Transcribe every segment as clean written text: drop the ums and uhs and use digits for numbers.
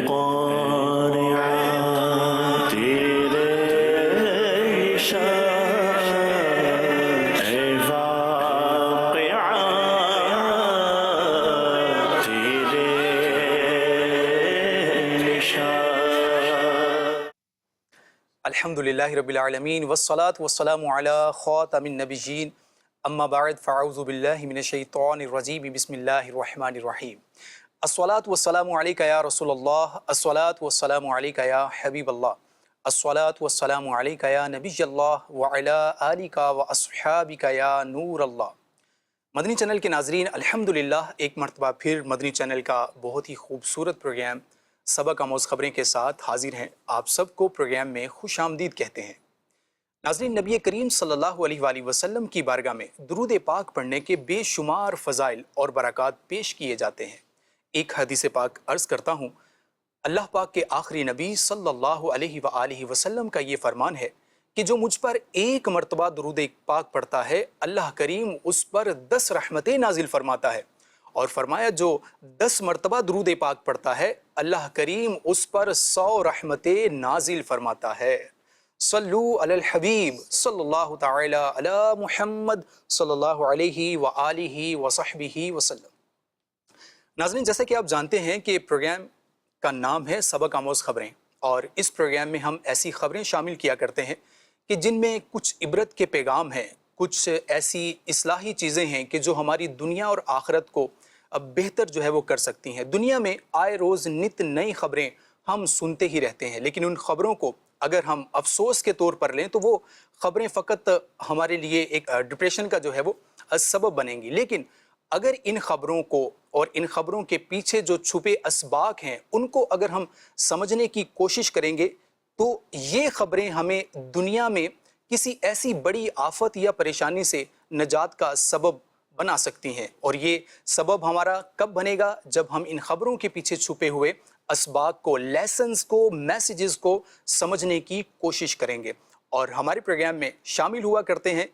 قارعات الإرشاد اے واقعات الإرشاد. الحمدللہ رب العالمین والصلاة والسلام علی خاتم النبیین اما بعد فاعوذ باللہ من الشیطان الرجیم بسم اللہ الرحمن الرحیم. الصلاة والسلام علیکہ یا رسول اللہ، الصلاة والسلام علیکہ یا حبیب اللہ، الصلاة والسلام علیکہ یا نبی اللہ وعلی آلکہ واصحابکہ یا نور اللہ. مدنی چینل کے ناظرین، الحمدللہ ایک مرتبہ پھر مدنی چینل کا بہت ہی خوبصورت پروگرام سبق آموز خبریں کے ساتھ حاضر ہیں. آپ سب کو پروگرام میں خوش آمدید کہتے ہیں. ناظرین، نبی کریم صلی اللہ علیہ وآلہ وسلم کی بارگاہ میں درود پاک پڑھنے کے بے شمار فضائل اور برکات پیش کیے جاتے ہیں. ایک حدیث پاک عرض کرتا ہوں. اللہ پاک کے آخری نبی صلی اللہ علیہ وآلہ وسلم کا یہ فرمان ہے کہ جو مجھ پر ایک مرتبہ درود پاک پڑھتا ہے اللہ کریم اس پر 10 رحمتیں نازل فرماتا ہے، اور فرمایا جو 10 مرتبہ درود پاک پڑھتا ہے اللہ کریم اس پر 100 رحمتیں نازل فرماتا ہے. صلو علی الحبیب صلی اللہ تعالی علی محمد صلی اللہ علیہ وآلہ وصحبہ وسلم. ناظرین، جیسا کہ آپ جانتے ہیں کہ پروگرام کا نام ہے سبق آموز خبریں، اور اس پروگرام میں ہم ایسی خبریں شامل کیا کرتے ہیں کہ جن میں کچھ عبرت کے پیغام ہیں، کچھ ایسی اصلاحی چیزیں ہیں کہ جو ہماری دنیا اور آخرت کو اب بہتر جو ہے وہ کر سکتی ہیں. دنیا میں آئے روز نت نئی خبریں ہم سنتے ہی رہتے ہیں، لیکن ان خبروں کو اگر ہم افسوس کے طور پر لیں تو وہ خبریں فقط ہمارے لیے ایک ڈپریشن کا جو ہے وہ سبب بنیں گی. لیکن اگر ان خبروں کو اور ان خبروں کے پیچھے جو چھپے اسباق ہیں ان کو اگر ہم سمجھنے کی کوشش کریں گے تو یہ خبریں ہمیں دنیا میں کسی ایسی بڑی آفت یا پریشانی سے نجات کا سبب بنا سکتی ہیں. اور یہ سبب ہمارا کب بنے گا؟ جب ہم ان خبروں کے پیچھے چھپے ہوئے اسباق کو، لیسنز کو، میسیجز کو سمجھنے کی کوشش کریں گے. اور ہمارے پروگرام میں شامل ہوا کرتے ہیں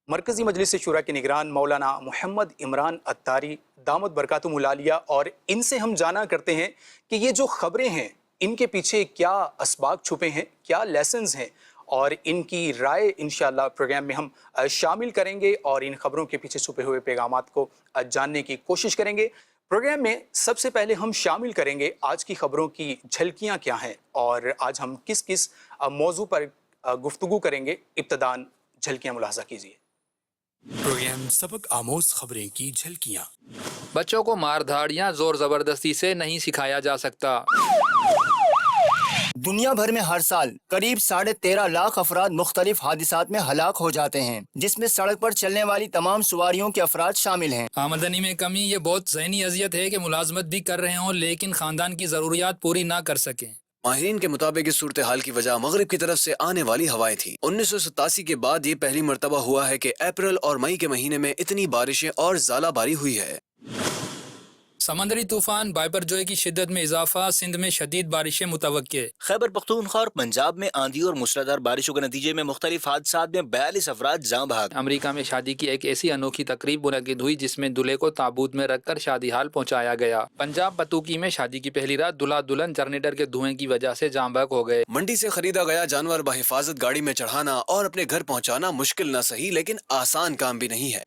مرکزی مجلس شورا کے نگران مولانا محمد عمران اتاری دامت برکاتہم العالیہ، اور ان سے ہم جانا کرتے ہیں کہ یہ جو خبریں ہیں ان کے پیچھے کیا اسباق چھپے ہیں، کیا لیسنز ہیں، اور ان کی رائے انشاءاللہ پروگرام میں ہم شامل کریں گے اور ان خبروں کے پیچھے چھپے ہوئے پیغامات کو جاننے کی کوشش کریں گے. پروگرام میں سب سے پہلے ہم شامل کریں گے آج کی خبروں کی جھلکیاں کیا ہیں اور آج ہم کس کس موضوع پر گفتگو کریں گے. ابتداً جھلکیاں ملاحظہ کیجیے. پروگرام سبق آموز خبریں کی جھلکیاں. بچوں کو مار دھاڑ یا زور زبردستی سے نہیں سکھایا جا سکتا. دنیا بھر میں ہر سال قریب 13.5 لاکھ افراد مختلف حادثات میں ہلاک ہو جاتے ہیں، جس میں سڑک پر چلنے والی تمام سواریوں کے افراد شامل ہیں. آمدنی میں کمی یہ بہت ذہنی اذیت ہے کہ ملازمت بھی کر رہے ہوں لیکن خاندان کی ضروریات پوری نہ کر سکیں. ماہرین کے مطابق اس صورتحال کی وجہ مغرب کی طرف سے آنے والی ہوائیں تھیں. 1987 کے بعد یہ پہلی مرتبہ ہوا ہے کہ اپریل اور مئی کے مہینے میں اتنی بارشیں اور ژالہ باری ہوئی ہے. سمندری طوفان بائپر جوئے کی شدت میں اضافہ، سندھ میں شدید بارشیں متوقع. خیبر پختونخوا اور پنجاب میں آندھی اور موسلادھار بارشوں کے نتیجے میں مختلف حادثات میں 42 افراد جاں بحق. امریکہ میں شادی کی ایک ایسی انوکھی تقریب منعقد ہوئی جس میں دلہے کو تابوت میں رکھ کر شادی حال پہنچایا گیا. پنجاب پتوکی میں شادی کی پہلی رات دلہا دلہن جنریٹر کے دھوئیں کی وجہ سے جاں بحق ہو گئے. منڈی سے خریدا گیا جانور بحفاظت گاڑی میں چڑھانا اور اپنے گھر پہنچانا مشکل نہ صحیح لیکن آسان کام بھی نہیں ہے.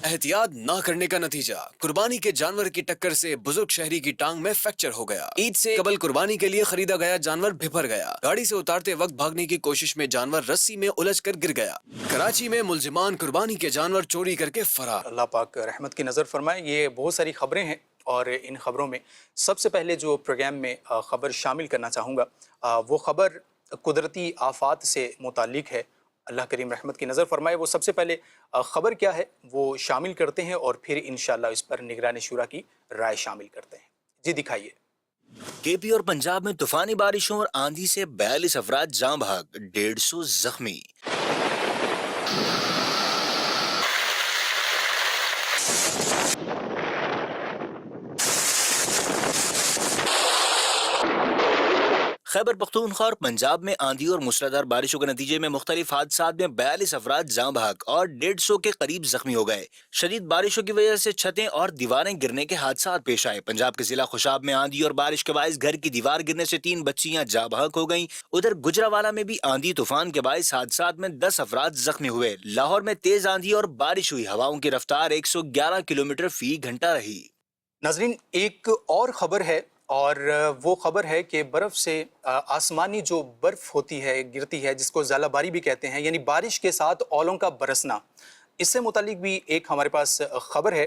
احتیاط نہ کرنے کا نتیجہ قربانی کے جانور کی ٹکر سے بزرگ شہری کی ٹانگ میں فریکچر ہو گیا. عید سے قبل قربانی کے لیے خریدا گیا جانور بھپر گیا. گاڑی سے اتارتے وقت بھاگنے کی کوشش میں جانور رسی میں الجھ کر گر گیا. کراچی میں ملزمان قربانی کے جانور چوری کر کے فرار. اللہ پاک رحمت کی نظر فرمائے. یہ بہت ساری خبریں ہیں اور ان خبروں میں سب سے پہلے جو پروگرام میں خبر شامل کرنا چاہوں گا وہ خبر قدرتی آفات سے متعلق ہے. اللہ کریم رحمت کی نظر فرمائے. وہ سب سے پہلے خبر کیا ہے وہ شامل کرتے ہیں اور پھر انشاءاللہ اس پر نگران شورا کی رائے شامل کرتے ہیں. جی دکھائیے. کے پی اور پنجاب میں طوفانی بارشوں اور آندھی سے 42 افراد جاں بحق، 150 زخمی. خیبر پختونخوا اور پنجاب میں آندھی اور موسلادھار بارشوں کے نتیجے میں مختلف حادثات میں 42 افراد جاں بحق اور 150 کے قریب زخمی ہو گئے۔ شدید بارشوں کی وجہ سے چھتیں اور دیواریں گرنے کے حادثات پیش آئے۔ پنجاب کے ضلع خوشاب میں آندھی اور بارش کے باعث گھر کی دیوار گرنے سے 3 بچیاں جاں بحق ہو گئیں۔ ادھر گجرانوالہ میں بھی آندھی طوفان کے باعث حادثات میں 10 افراد زخمی ہوئے۔ لاہور میں تیز آندھی اور بارش ہوئی، ہواؤں کی رفتار 111 کلومیٹر فی گھنٹہ رہی۔ ناظرین، ایک اور خبر ہے، اور وہ خبر ہے کہ برف سے آسمانی جو برف ہوتی ہے، گرتی ہے، جس کو ژالہ باری بھی کہتے ہیں، یعنی بارش کے ساتھ اولوں کا برسنا، اس سے متعلق بھی ایک ہمارے پاس خبر ہے،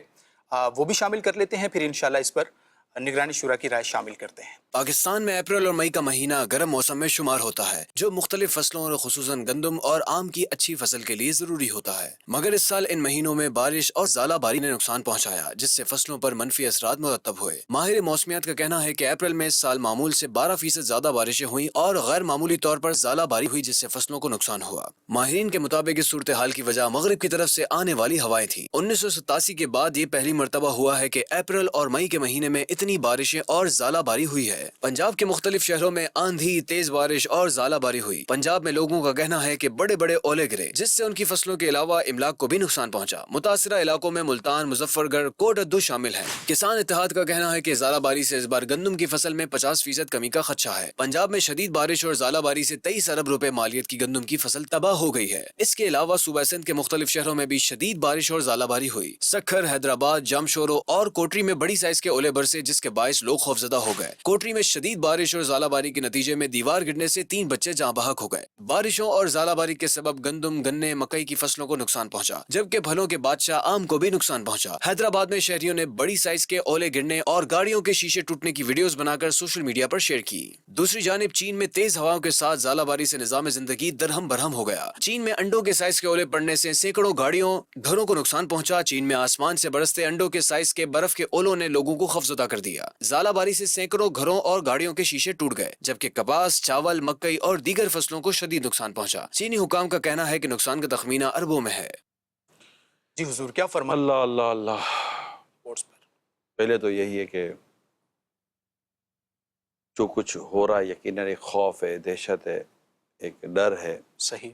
وہ بھی شامل کر لیتے ہیں، پھر انشاءاللہ اس پر نگرانی شورا کی رائے شامل کرتے ہیں۔ پاکستان میں اپریل اور مئی کا مہینہ گرم موسم میں شمار ہوتا ہے، جو مختلف فصلوں اور خصوصاً گندم اور آم کی اچھی فصل کے لیے ضروری ہوتا ہے، مگر اس سال ان مہینوں میں بارش اور ژالہ باری نے نقصان پہنچایا، جس سے فصلوں پر منفی اثرات مرتب ہوئے۔ ماہر موسمیات کا کہنا ہے کہ اپریل میں اس سال معمول سے 12% زیادہ بارشیں ہوئیں اور غیر معمولی طور پر ژالہ باری ہوئی، جس سے فصلوں کو نقصان ہوا۔ ماہرین کے مطابق اس صورتحال کی وجہ مغرب کی طرف سے آنے والی ہوائیں تھیں۔ 1987 کے بعد یہ پہلی مرتبہ ہوا ہے کہ اپریل اور مئی کے مہینے میں اتنی بارشیں اور ژالہ باری ہوئی ہے۔ پنجاب کے مختلف شہروں میں آندھی، تیز بارش اور ژالہ باری ہوئی۔ پنجاب میں لوگوں کا کہنا ہے کہ بڑے بڑے اولے گرے، جس سے ان کی فصلوں کے علاوہ املاک کو بھی نقصان پہنچا۔ متاثرہ علاقوں میں ملتان، مظفر گڑھ، کوٹ ادو شامل ہیں۔ کسان اتحاد کا کہنا ہے کہ ژالہ باری سے اس بار گندم کی فصل میں 50% کمی کا خدشہ ہے۔ پنجاب میں شدید بارش اور ژالہ باری سے 23 ارب روپے مالیت کی گندم کی فصل تباہ ہو گئی ہے۔ اس کے علاوہ صوبہ سندھ کے مختلف شہروں میں بھی شدید بارش اور ژالہ باری ہوئی۔ سکھر، حیدرآباد، جامشورو اور کوٹری میں بڑی سائز کے اولے برسے، جس کے باعث لوگ خوفزدہ ہو گئے۔ کوٹری میں شدید بارش اور ژالہ باری کے نتیجے میں دیوار گرنے سے 3 بچے جاں بحق ہو گئے۔ بارشوں اور ژالہ باری کے سبب گندم، گنے، مکئی کی فصلوں کو نقصان پہنچا، جبکہ پھلوں کے بادشاہ آم کو بھی نقصان پہنچا۔ حیدرآباد میں شہریوں نے بڑی سائز کے اولے گرنے اور گاڑیوں کے شیشے ٹوٹنے کی ویڈیوز بنا کر سوشل میڈیا پر شیئر کی۔ دوسری جانب چین میں تیز ہواؤں کے ساتھ ژالہ باری سے نظام زندگی درہم برہم ہو گیا۔ چین میں انڈوں کے سائز کے اولے پڑنے سے سینکڑوں گاڑیوں، گھروں کو نقصان پہنچا۔ چین میں آسمان سے برستے انڈوں کے سائز کے برف کے اولوں نے لوگوں کو خوفزدہ کر دیا۔ ژالہ باری سے سینکڑوں گھروں اور گاڑیوں کے شیشے ٹوٹ گئے، جبکہ کپاس، چاول، مکئی اور دیگر فصلوں کو شدید نقصان پہنچا۔ چینی حکام کا کہنا ہے کہ نقصان کا تخمینہ اربوں میں ہے۔ جی حضور، کیا فرمائیں؟ اللہ اللہ اللہ۔ پہلے تو یہی ہے کہ جو کچھ ہو رہا ہے یقیناً ایک خوف ہے، دہشت ہے، ایک ڈر ہے۔ صحیح۔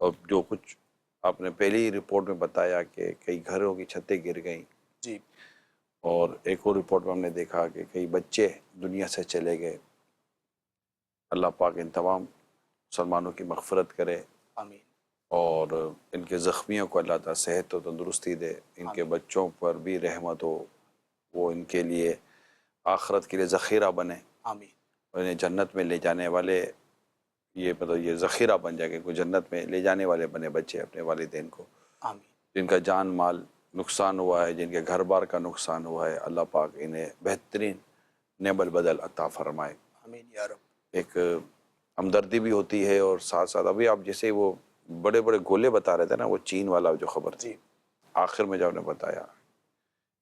اور جو کچھ آپ نے پہلی رپورٹ میں بتایا کہ کئی گھروں کی چھتیں گر گئیں، جی، اور ایک اور رپورٹ میں ہم نے دیکھا کہ کئی بچے دنیا سے چلے گئے۔ اللہ پاک ان تمام مسلمانوں کی مغفرت کرے، آمین۔ اور ان کے زخمیوں کو اللہ تعالیٰ صحت و تندرستی دے، ان کے بچوں پر بھی رحمت ہو، وہ ان کے لیے آخرت کے لیے ذخیرہ بنے، آمین۔ اور انہیں جنت میں لے جانے والے، یہ مطلب یہ ذخیرہ بن جائے کہ کوئی جنت میں لے جانے والے بنے بچے اپنے والدین کو، آمین۔ جن کا جان مال نقصان ہوا ہے، جن کے گھر بار کا نقصان ہوا ہے، اللہ پاک انہیں بہترین نعم البدل عطا فرمائے۔ آمین یا رب۔ ایک ہمدردی بھی ہوتی ہے، اور ساتھ ساتھ ابھی آپ جیسے وہ بڑے بڑے گولے بتا رہے تھے نا، وہ چین والا جو خبر تھی، آخر میں جو آپ نے بتایا،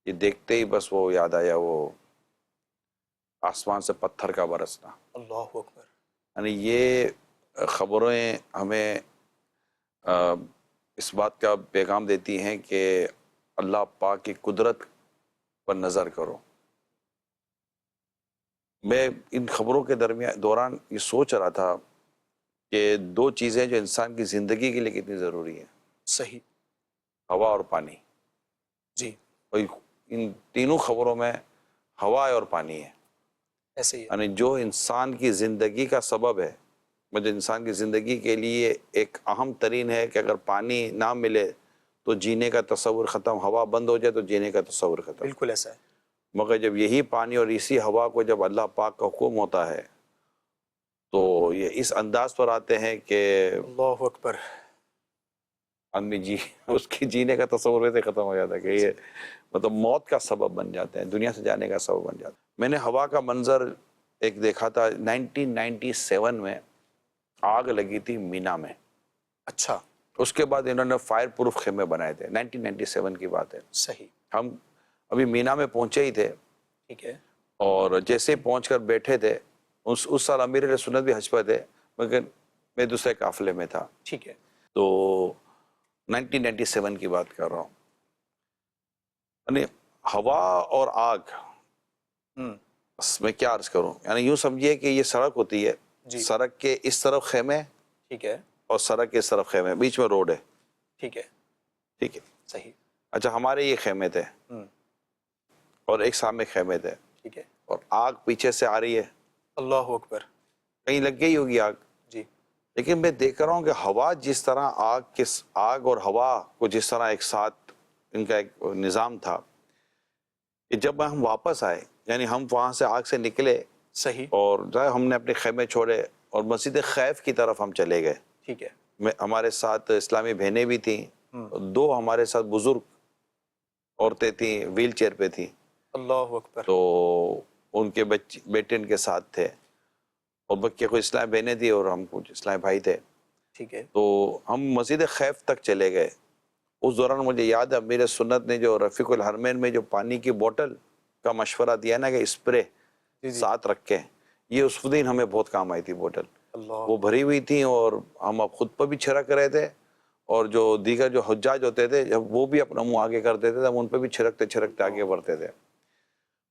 یہ دیکھتے ہی بس وہ یاد آیا، وہ آسمان سے پتھر کا برسنا۔ اللہ اکبر۔ یعنی یہ خبریں ہمیں اس بات کا پیغام دیتی ہیں کہ اللہ پاک کی قدرت پر نظر کرو۔ میں ان خبروں کے دوران یہ سوچ رہا تھا کہ 2 چیزیں جو انسان کی زندگی کے لیے کتنی ضروری ہیں، صحیح۔ ہوا اور پانی۔ جی، اور ان تینوں خبروں میں ہوا اور پانی ہے۔ ایسے ہی ہے۔ یعنی جو انسان کی زندگی کا سبب ہے، مجھے انسان کی زندگی کے لیے ایک اہم ترین ہے کہ اگر پانی نہ ملے تو جینے کا تصور ختم، ہوا بند ہو جائے تو جینے کا تصور ختم۔ بالکل ایسا ہے۔ مگر جب یہی پانی اور اسی ہوا کو جب اللہ پاک کا حکم ہوتا ہے تو یہ اس انداز پر آتے ہیں کہ اللہ اکبر۔ آدمی اس کی جینے کا تصور ویسے ختم ہو جاتا ہے کہ یہ مطلب موت کا سبب بن جاتے ہیں، دنیا سے جانے کا سبب بن جاتا ہے۔ میں نے ہوا کا منظر ایک دیکھا تھا 1997 میں، آگ لگی تھی مینا میں۔ اچھا، اس کے بعد انہوں نے فائر پروف خیمے بنائے تھے، 1997 کی بات ہے۔ صحیح۔ ہم ابھی مینا میں پہنچے ہی تھے، ٹھیک ہے۔ اور جیسے پہنچ کر بیٹھے تھے، اس سال امیر علیہ سنت بھی حج پہ تھے، مگر میں دوسرے قافلے میں تھا، ٹھیک ہے۔ تو 1997 کی بات کر رہا ہوں۔ یعنی ہوا اور آگ، بس میں کیا عرض کروں، یعنی یوں سمجھیے کہ یہ سڑک ہوتی ہے، جی سڑک کے اس طرف خیمے ٹھیک ہے اور سڑک کے اس طرف خیمے، بیچ میں روڈ ہے، ٹھیک ہے ٹھیک ہے. صحیح اچھا ہمارے یہ خیمے تھے ہوں اور ایک سامنے خیمے تھے، ٹھیک ہے اور آگ پیچھے سے آ رہی ہے، اللہ اکبر کہیں لگ گئی ہوگی آگ. جی لیکن میں دیکھ رہا ہوں کہ ہوا جس طرح آگ اور ہوا کو جس طرح ایک ساتھ ان کا ایک نظام تھا کہ جب ہم واپس آئے، یعنی ہم وہاں سے آگ سے نکلے صحیح اور ہم نے اپنے خیمے چھوڑے اور مسجد خیف کی طرف ہم چلے گئے. ٹھیک ہے ہمارے ساتھ اسلامی بہنیں بھی تھیں، ہوں 2 ہمارے ساتھ بزرگ عورتیں تھیں، ویل چیئر پہ تھیں، اللہ اکبر تو ان کے بیٹے ان کے ساتھ تھے، اور بچے کوئی اسلامی بہنیں تھیں اور ہم کچھ اسلامی بھائی تھے. ٹھیک ہے تو ہم مسجد خیف تک چلے گئے. اس دوران مجھے یاد ہے امیر سنت نے جو رفیق الحرمین میں جو پانی کی بوٹل کا مشورہ دیا نا کہ اسپرے جی جی ساتھ رکھیں، یہ اس دن ہمیں بہت کام آئی تھی بوٹل. اللہ وہ بھری ہوئی تھیں اور ہم اب خود پر بھی چھڑک رہے تھے، اور جو دیگر جو حجاج ہوتے تھے جب وہ بھی اپنا منہ آگے کرتے تھے ہم ان پہ بھی چھڑکتے چھڑکتے آگے بڑھتے تھے.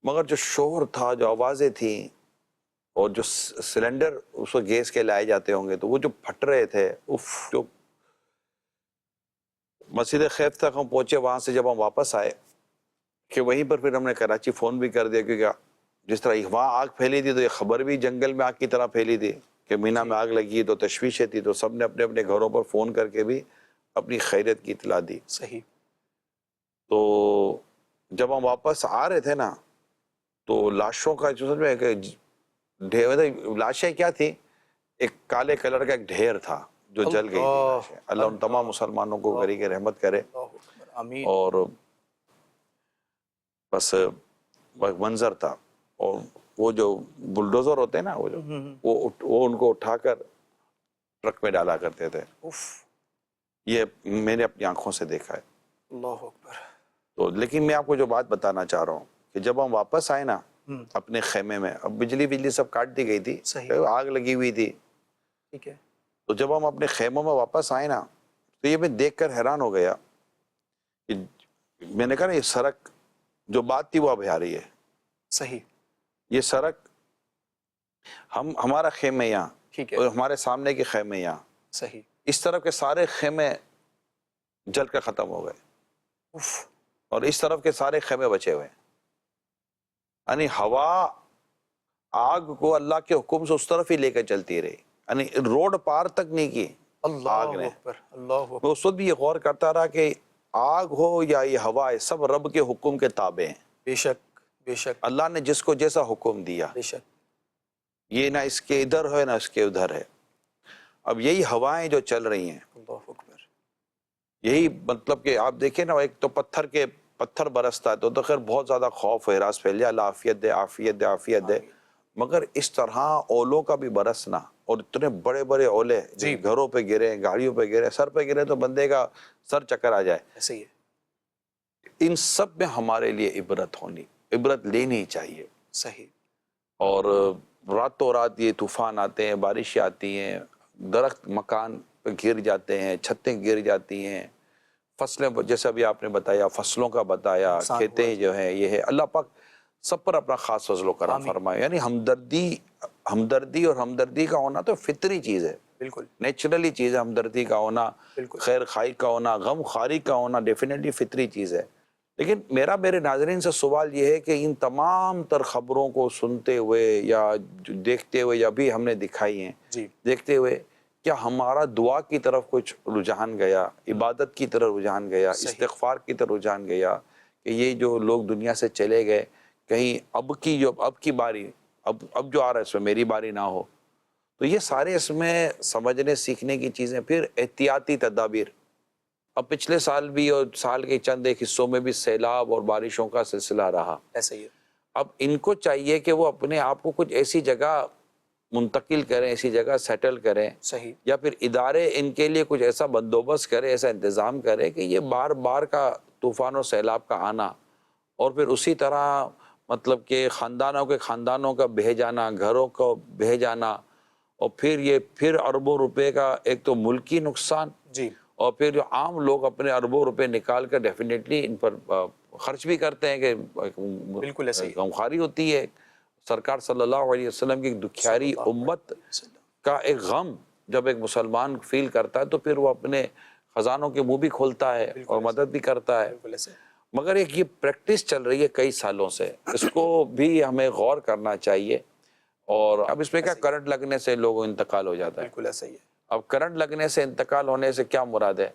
مگر جو شور تھا، جو آوازیں تھیں، اور جو سلنڈر اس کو گیس کے لائے جاتے ہوں گے تو وہ جو پھٹ رہے تھے، جو مسجد خیف تک ہم پہنچے. وہاں سے جب ہم واپس آئے کہ وہیں پر پھر ہم نے کراچی فون بھی کر دیا، کیونکہ جس طرح وہاں آگ پھیلی تھی تو یہ خبر بھی جنگل میں آگ کی طرح پھیلی تھی کہ مینا میں آگ لگی، تو تشویشیں تھی، تو سب نے اپنے اپنے گھروں پر فون کر کے بھی اپنی خیریت کی اطلاع دی. صحیح تو جب ہم واپس آ رہے تھے نا تو لاشوں کا جو سمجھ میں کہ لاشیں کیا تھی، ایک کالے کلر کا ایک ڈھیر تھا جو جل گئی تھی لاشیں. اللہ ان تمام مسلمانوں کو گری کے رحمت کرے. اللہ اکبر آمین اور بس منظر تھا. اور وہ جو بلڈوزر ہوتے ہیں نا، وہ ان کو اٹھا کر ٹرک میں ڈالا کرتے تھے. اف یہ میں نے اپنی آنکھوں سے دیکھا ہے. اللہ اکبر تو لیکن میں آپ کو جو بات بتانا چاہ رہا ہوں کہ جب ہم واپس آئے نا ہوں اپنے خیمے میں، اب بجلی سب کاٹ دی گئی تھی، صحیح آگ لگی ہوئی تھی. ٹھیک ہے تو جب ہم اپنے خیموں میں واپس آئے نا تو یہ میں دیکھ کر حیران ہو گیا کہ میں نے کہا نا یہ سڑک جو بات تھی وہ اب آ رہی ہے. صحیح یہ سڑک ہمارا خیمے یہاں ٹھیک ہے اور ہمارے سامنے کے خیمے یہاں، صحیح اس طرف کے سارے خیمے جل کر ختم ہو گئے اف اور اس طرف کے سارے خیمے بچے ہوئے. یعنی ہوا آگ کو اللہ کے حکم سے اس طرف ہی لے کر چلتی رہی، یعنی روڈ پار تک نہیں کی آگ اللہ نے. اکبر اللہ میں اکبر اس وقت بھی یہ غور کرتا رہا کہ آگ ہو یا یہ ہوا ہے، سب رب کے حکم کے تابع ہیں. بے شک بے شک اللہ نے جس کو جیسا حکم دیا، بے شک یہ نہ اس کے ادھر ہے نہ اس کے ادھر ہے. اب یہی ہوائیں جو چل رہی ہیں، اللہ اکبر یہی مطلب کہ آپ دیکھیں نا، ایک تو پتھر برستا ہے تو خیر بہت زیادہ خوف و ہراس پھیل جائے، اللہ عافیت دے عافیت دے عافیت دے. مگر اس طرح اولوں کا بھی برسنا، اور اتنے بڑے بڑے اولے جو گھروں پہ گرے، گاڑیوں پہ گرے، سر پہ گرے تو بندے کا سر چکر آ جائے. ایسے ہی ہے ان سب میں ہمارے لیے عبرت لینی چاہیے. صحیح اور راتوں رات یہ طوفان آتے ہیں، بارشیں آتی ہیں، درخت مکان پہ گر جاتے ہیں، چھتیں گر جاتی ہیں، فصلیں جیسے ابھی آپ نے بتایا، فصلوں کا بتایا، نقصان کھیتیں ہوا جو ہیں یہ ہے. اللہ پاک سب پر اپنا خاص فضل و کرم آمین. فرمائے. یعنی ہمدردی اور ہمدردی کا ہونا تو فطری چیز ہے، بالکل نیچرلی چیز ہے. ہمدردی کا ہونا، بالکل خیر خواہی کا ہونا، غم خواری کا ہونا ڈیفینیٹلی فطری چیز ہے. لیکن میرے ناظرین سے سوال یہ ہے کہ ان تمام تر خبروں کو سنتے ہوئے یا دیکھتے ہوئے یا بھی ہم نے دکھائی ہیں، جی دیکھتے ہوئے کیا ہمارا دعا کی طرف کچھ رجحان گیا، عبادت کی طرف رجحان گیا، صحیح. استغفار کی طرف رجحان گیا کہ یہ جو لوگ دنیا سے چلے گئے کہیں اب کی باری اب جو آ رہا ہے اس میں میری باری نہ ہو. تو یہ سارے اس میں سمجھنے سیکھنے کی چیزیں. پھر احتیاطی تدابیر، اب پچھلے سال بھی اور سال کے چند ایک حصوں میں بھی سیلاب اور بارشوں کا سلسلہ رہا. ایسے ہی ہے اب ان کو چاہیے کہ وہ اپنے آپ کو کچھ ایسی جگہ منتقل کریں، ایسی جگہ سیٹل کریں، صحیح یا پھر ادارے ان کے لیے کچھ ایسا بندوبست کرے، ایسا انتظام کرے کہ یہ بار بار کا طوفان اور سیلاب کا آنا، اور پھر اسی طرح مطلب کہ خاندانوں کا بہہ جانا، گھروں کو بہہ جانا، اور پھر اربوں روپے کا ایک تو ملکی نقصان، جی اور پھر جو عام لوگ اپنے اربوں روپے نکال کر ڈیفینیٹلی ان پر خرچ بھی کرتے ہیں کہ بالکل ایسے ہی غمخواری ہوتی ہے. سرکار صلی اللہ علیہ وسلم کی دکھیاری امت کا ایک غم جب ایک مسلمان فیل کرتا ہے تو پھر وہ اپنے خزانوں کے منہ بھی کھولتا ہے اور مدد بھی کرتا ہے. بالکل ایسے. مگر ایک یہ پریکٹس چل رہی ہے کئی سالوں سے, اس کو بھی ہمیں غور کرنا چاہیے. اور اب اس میں کیا کرنٹ لگنے سے لوگوں انتقال ہو جاتا ہے. بالکل ایسا ہی ہے. اب کرنٹ لگنے سے انتقال ہونے سے کیا مراد ہے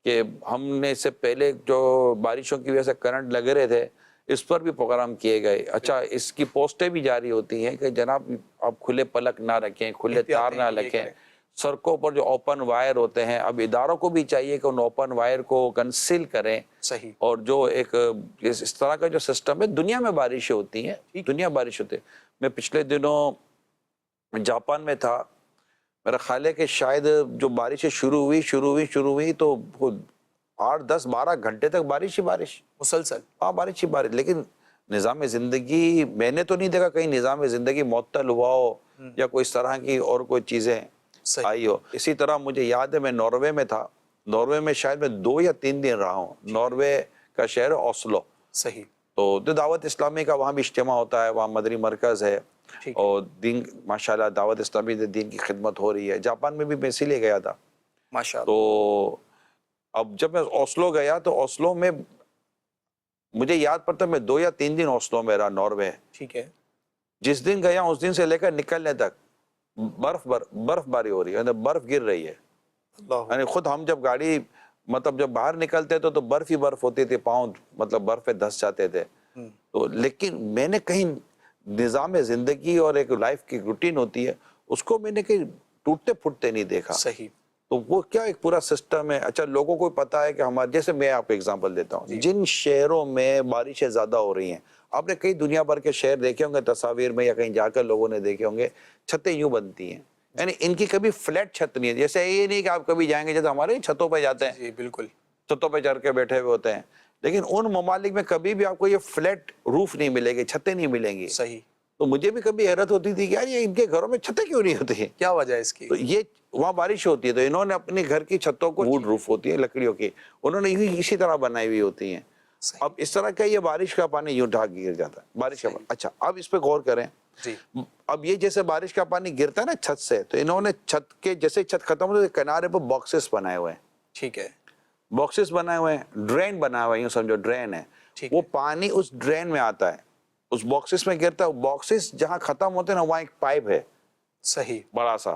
کہ ہم نے اس سے پہلے جو بارشوں کی وجہ سے کرنٹ لگ رہے تھے اس پر بھی پروگرام کیے گئے. اچھا, اس کی پوسٹیں بھی جاری ہوتی ہیں کہ جناب آپ کھلے پلک نہ رکھیں, کھلے تار نہ رکھیں. سڑکوں پر جو اوپن وائر ہوتے ہیں, اب اداروں کو بھی چاہیے کہ ان اوپن وائر کو کنسیل کریں. صحیح. اور جو ایک اس طرح کا جو سسٹم ہے, دنیا میں بارشیں ہوتی ہیں, دنیا بارش ہوتی ہے. میں پچھلے دنوں جاپان میں تھا, میرا خیال ہے کہ شاید جو بارشیں شروع ہوئی تو 8, 10, 12 گھنٹے تک بارش ہی بارش مسلسل. ہاں, بارش ہی بارش. لیکن نظام زندگی میں نے تو نہیں دیکھا کہیں نظام زندگی معطل ہوا ہو یا کوئی اس طرح کی اور کوئی چیزیں آئی ہو. اسی طرح مجھے یاد ہے میں ناروے میں تھا, ناروے میں شاید میں 2 یا 3 دن رہا ہوں. ناروے کا شہر اوسلو. صحیح. تو دعوت اسلامی کا وہاں بھی اجتماع ہوتا ہے, وہاں مدنی مرکز ہے اور دین ماشاءاللہ دعوت اسلامی سے دین کی خدمت ہو رہی ہے. جاپان میں بھی میں اسی لیے گیا تھا ماشاءاللہ. تو اب جب میں اوسلو گیا تو اوسلو میں مجھے یاد پڑتا میں 2 یا 3 دن اوسلو میں رہا, ناروے. ٹھیک ہے. جس دن گیا اس دن سے لے کر نکلنے تک برف باری ہو رہی ہے, برف گر رہی ہے. یعنی خود ہم جب گاڑی مطلب جب باہر نکلتے تو برف ہی برف ہوتی تھی, پاؤں مطلب برف پہ دھس جاتے تھے. تو لیکن میں نے کہیں نظام زندگی اور ایک لائف کی روٹین ہوتی ہے اس کو میں نے کہیں ٹوٹتے پھوٹتے نہیں دیکھا. صحیح. تو وہ کیا ایک پورا سسٹم ہے. اچھا, لوگوں کو پتا ہے کہ ہمارے جیسے میں آپ کو ایگزامپل دیتا ہوں, جن شہروں میں بارشیں زیادہ ہو رہی ہیں, آپ نے کئی دنیا بھر کے شہر دیکھے ہوں گے تصاویر میں یا کہیں جا کر لوگوں نے دیکھے ہوں گے, چھتیں یوں بنتی ہیں, یعنی ان کی کبھی فلیٹ چھت نہیں ہے. جیسے یہ نہیں کہ آپ کبھی جائیں گے جیسے ہمارے چھتوں پہ جاتے ہیں, جی بالکل, چھتوں پہ چڑھ کے بیٹھے ہوئے ہوتے ہیں, لیکن ان ممالک میں کبھی بھی آپ کو یہ فلیٹ روف نہیں ملے گی, چھتیں نہیں ملیں گی. صحیح. تو مجھے بھی کبھی حیرت ہوتی تھی کہ یار یہ ان کے گھروں میں چھتیں کیوں نہیں ہوتی ہیں, کیا وجہ ہے اس کی؟ تو یہ وہاں بارش ہوتی ہے تو انہوں نے اپنے گھر کی چھتوں کو ووڈ روف ہوتی ہے لکڑیوں کی, انہوں نے اسی طرح بنائی ہوئی ہوتی ہیں. اب اس طرح کا یہ بارش کا پانی یوں ڈھاک گر جاتا ہے, بارش کا پانی. اچھا, اب اس پہ غور کریں. جی. اب یہ جیسے بارش کا پانی گرتا ہے نا چھت سے, تو انہوں نے چھت کے جیسے چھت ختم ہوتے کنارے پہ باکسز بنائے ہوئے ہیں. ٹھیک ہے. باکسز بنائے ہوئے ہیں, ڈرین بنا ہوا ہے, یوں سمجھو ڈرین ہے. وہ پانی اس ڈرین میں آتا ہے, اس باکسز میں گرتا ہے. باکسز جہاں ختم ہوتے ہیں نا وہاں ایک پائپ ہے. صحیح. بڑا سا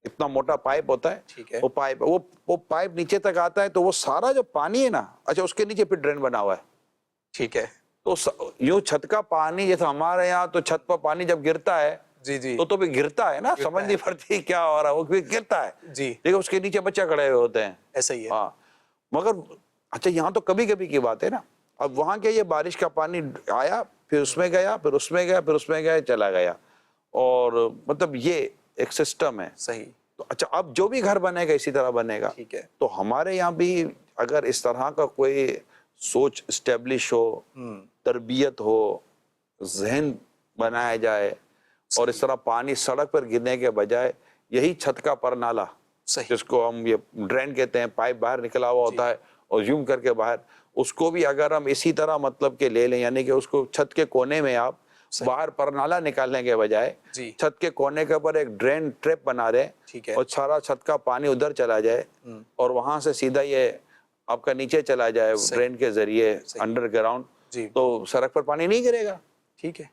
اتنا موٹا پائپ ہوتا ہے. ٹھیک ہے. وہ پائپ وہ پائپ نیچے تک آتا ہے تو وہ سارا جو پانی ہے نا, اچھا اس کے نیچے پھر ڈرین بنا ہوا ہے. ٹھیک ہے. تو یوں چھت کا پانی جیسے ہمارے یہاں تو چھت پر پانی جب گرتا ہے جی جی تو بھی گرتا ہے نا, سمجھ نہیں پڑتی کیا ہو رہا ہے, وہ بھی گرتا ہے. جی. لیکن اس کے نیچے بچے کھڑے ہوئے ہوتے ہیں. ایسا ہی ہے. ہاں, مگر اچھا یہاں تو کبھی کبھی کی بات ہے نا. اب وہاں کیا یہ بارش کا پانی آیا, پھر اس میں گیا, پھر اس میں گیا, پھر اس میں گیا, چلا گیا. اور مطلب یہ ایک سسٹم ہے. صحیح. تو اچھا, اب جو بھی گھر بنے گا اسی طرح بنے گا. ٹھیک ہے. تو ہمارے یہاں بھی اگر اس طرح کا کوئی سوچ اسٹیبلش ہو, تربیت ہو, ذہن بنایا جائے, اور اس طرح پانی سڑک پر گرنے کے بجائے یہی چھت کا پر نالا جس کو ہم یہ ڈرین کہتے ہیں, پائپ باہر نکلا ہوا ہوتا ہے اور یوں کر کے باہر, اس کو بھی اگر ہم اسی طرح مطلب کہ لے لیں, یعنی کہ اس کو چھت کے کونے میں آپ باہر پر نالا نکالنے کے بجائے چھت کے کونے کے اوپر ایک ڈرین ٹریپ بنا رہے, اور سارا چھت کا پانی ادھر چلا جائے اور وہاں سے سیدھا یہ آپ کا نیچے چلا جائے ڈرین کے ذریعے انڈر گراؤنڈ, تو سڑک پر پانی نہیں گرے گا. ٹھیک ہے.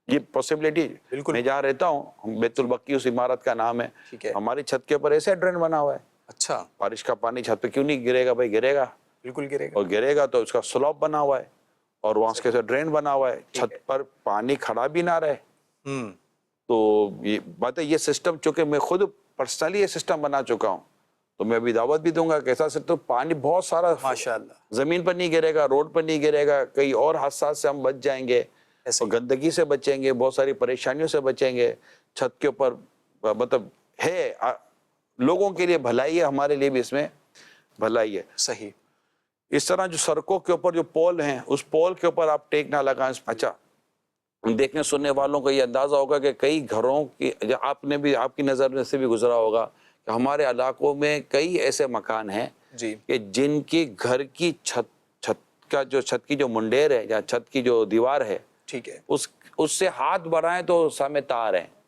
یہ پاسبلٹی, میں جہاں رہتا ہوں بیت البقی اس عمارت کا نام ہے, ہماری چھت کے اوپر ایسے ڈرین بنا ہوا ہے. اچھا. بارش کا پانی چھت پہ کیوں نہیں گرے گا بھائی, گرے گا, بالکل گرے گا. اور گرے گا تو اس کا سلوپ بنا ہوا ہے اور وہاں کے ساتھ ڈرین بنا ہوا ہے, چھت پر پانی کھڑا بھی نہ رہے. تو یہ بات ہے, یہ سسٹم چونکہ میں خود پرسنلی یہ سسٹم بنا چکا ہوں, تو میں ابھی دعوت بھی دوں گا کیسا سسٹم, پانی بہت سارا ماشاءاللہ زمین پر نہیں گرے گا, روڈ پر نہیں گرے گا, کئی اور حادثات سے ہم بچ جائیں گے, گندگی سے بچیں گے, بہت ساری پریشانیوں سے بچیں گے. چھت کے اوپر مطلب ہے لوگوں کے لیے بھلائی ہے, ہمارے لیے بھی اس میں بھلائی ہے. صحیح. اس طرح جو سڑکوں کے اوپر جو پول ہیں, اس پول کے اوپر آپ ٹیک نہ لگائیں. اچھا, دیکھنے سننے والوں کو یہ اندازہ ہوگا کہ کئی گھروں کی, آپ نے بھی, آپ کی نظر میں سے بھی گزرا ہوگا کہ ہمارے علاقوں میں کئی ایسے مکان ہیں کہ جن کی گھر کی چھت کی جو منڈیر ہے یا چھت کی جو دیوار ہے, ٹھیک ہے, اس سے ہاتھ بڑھائیں تو سامنے تار ہیں,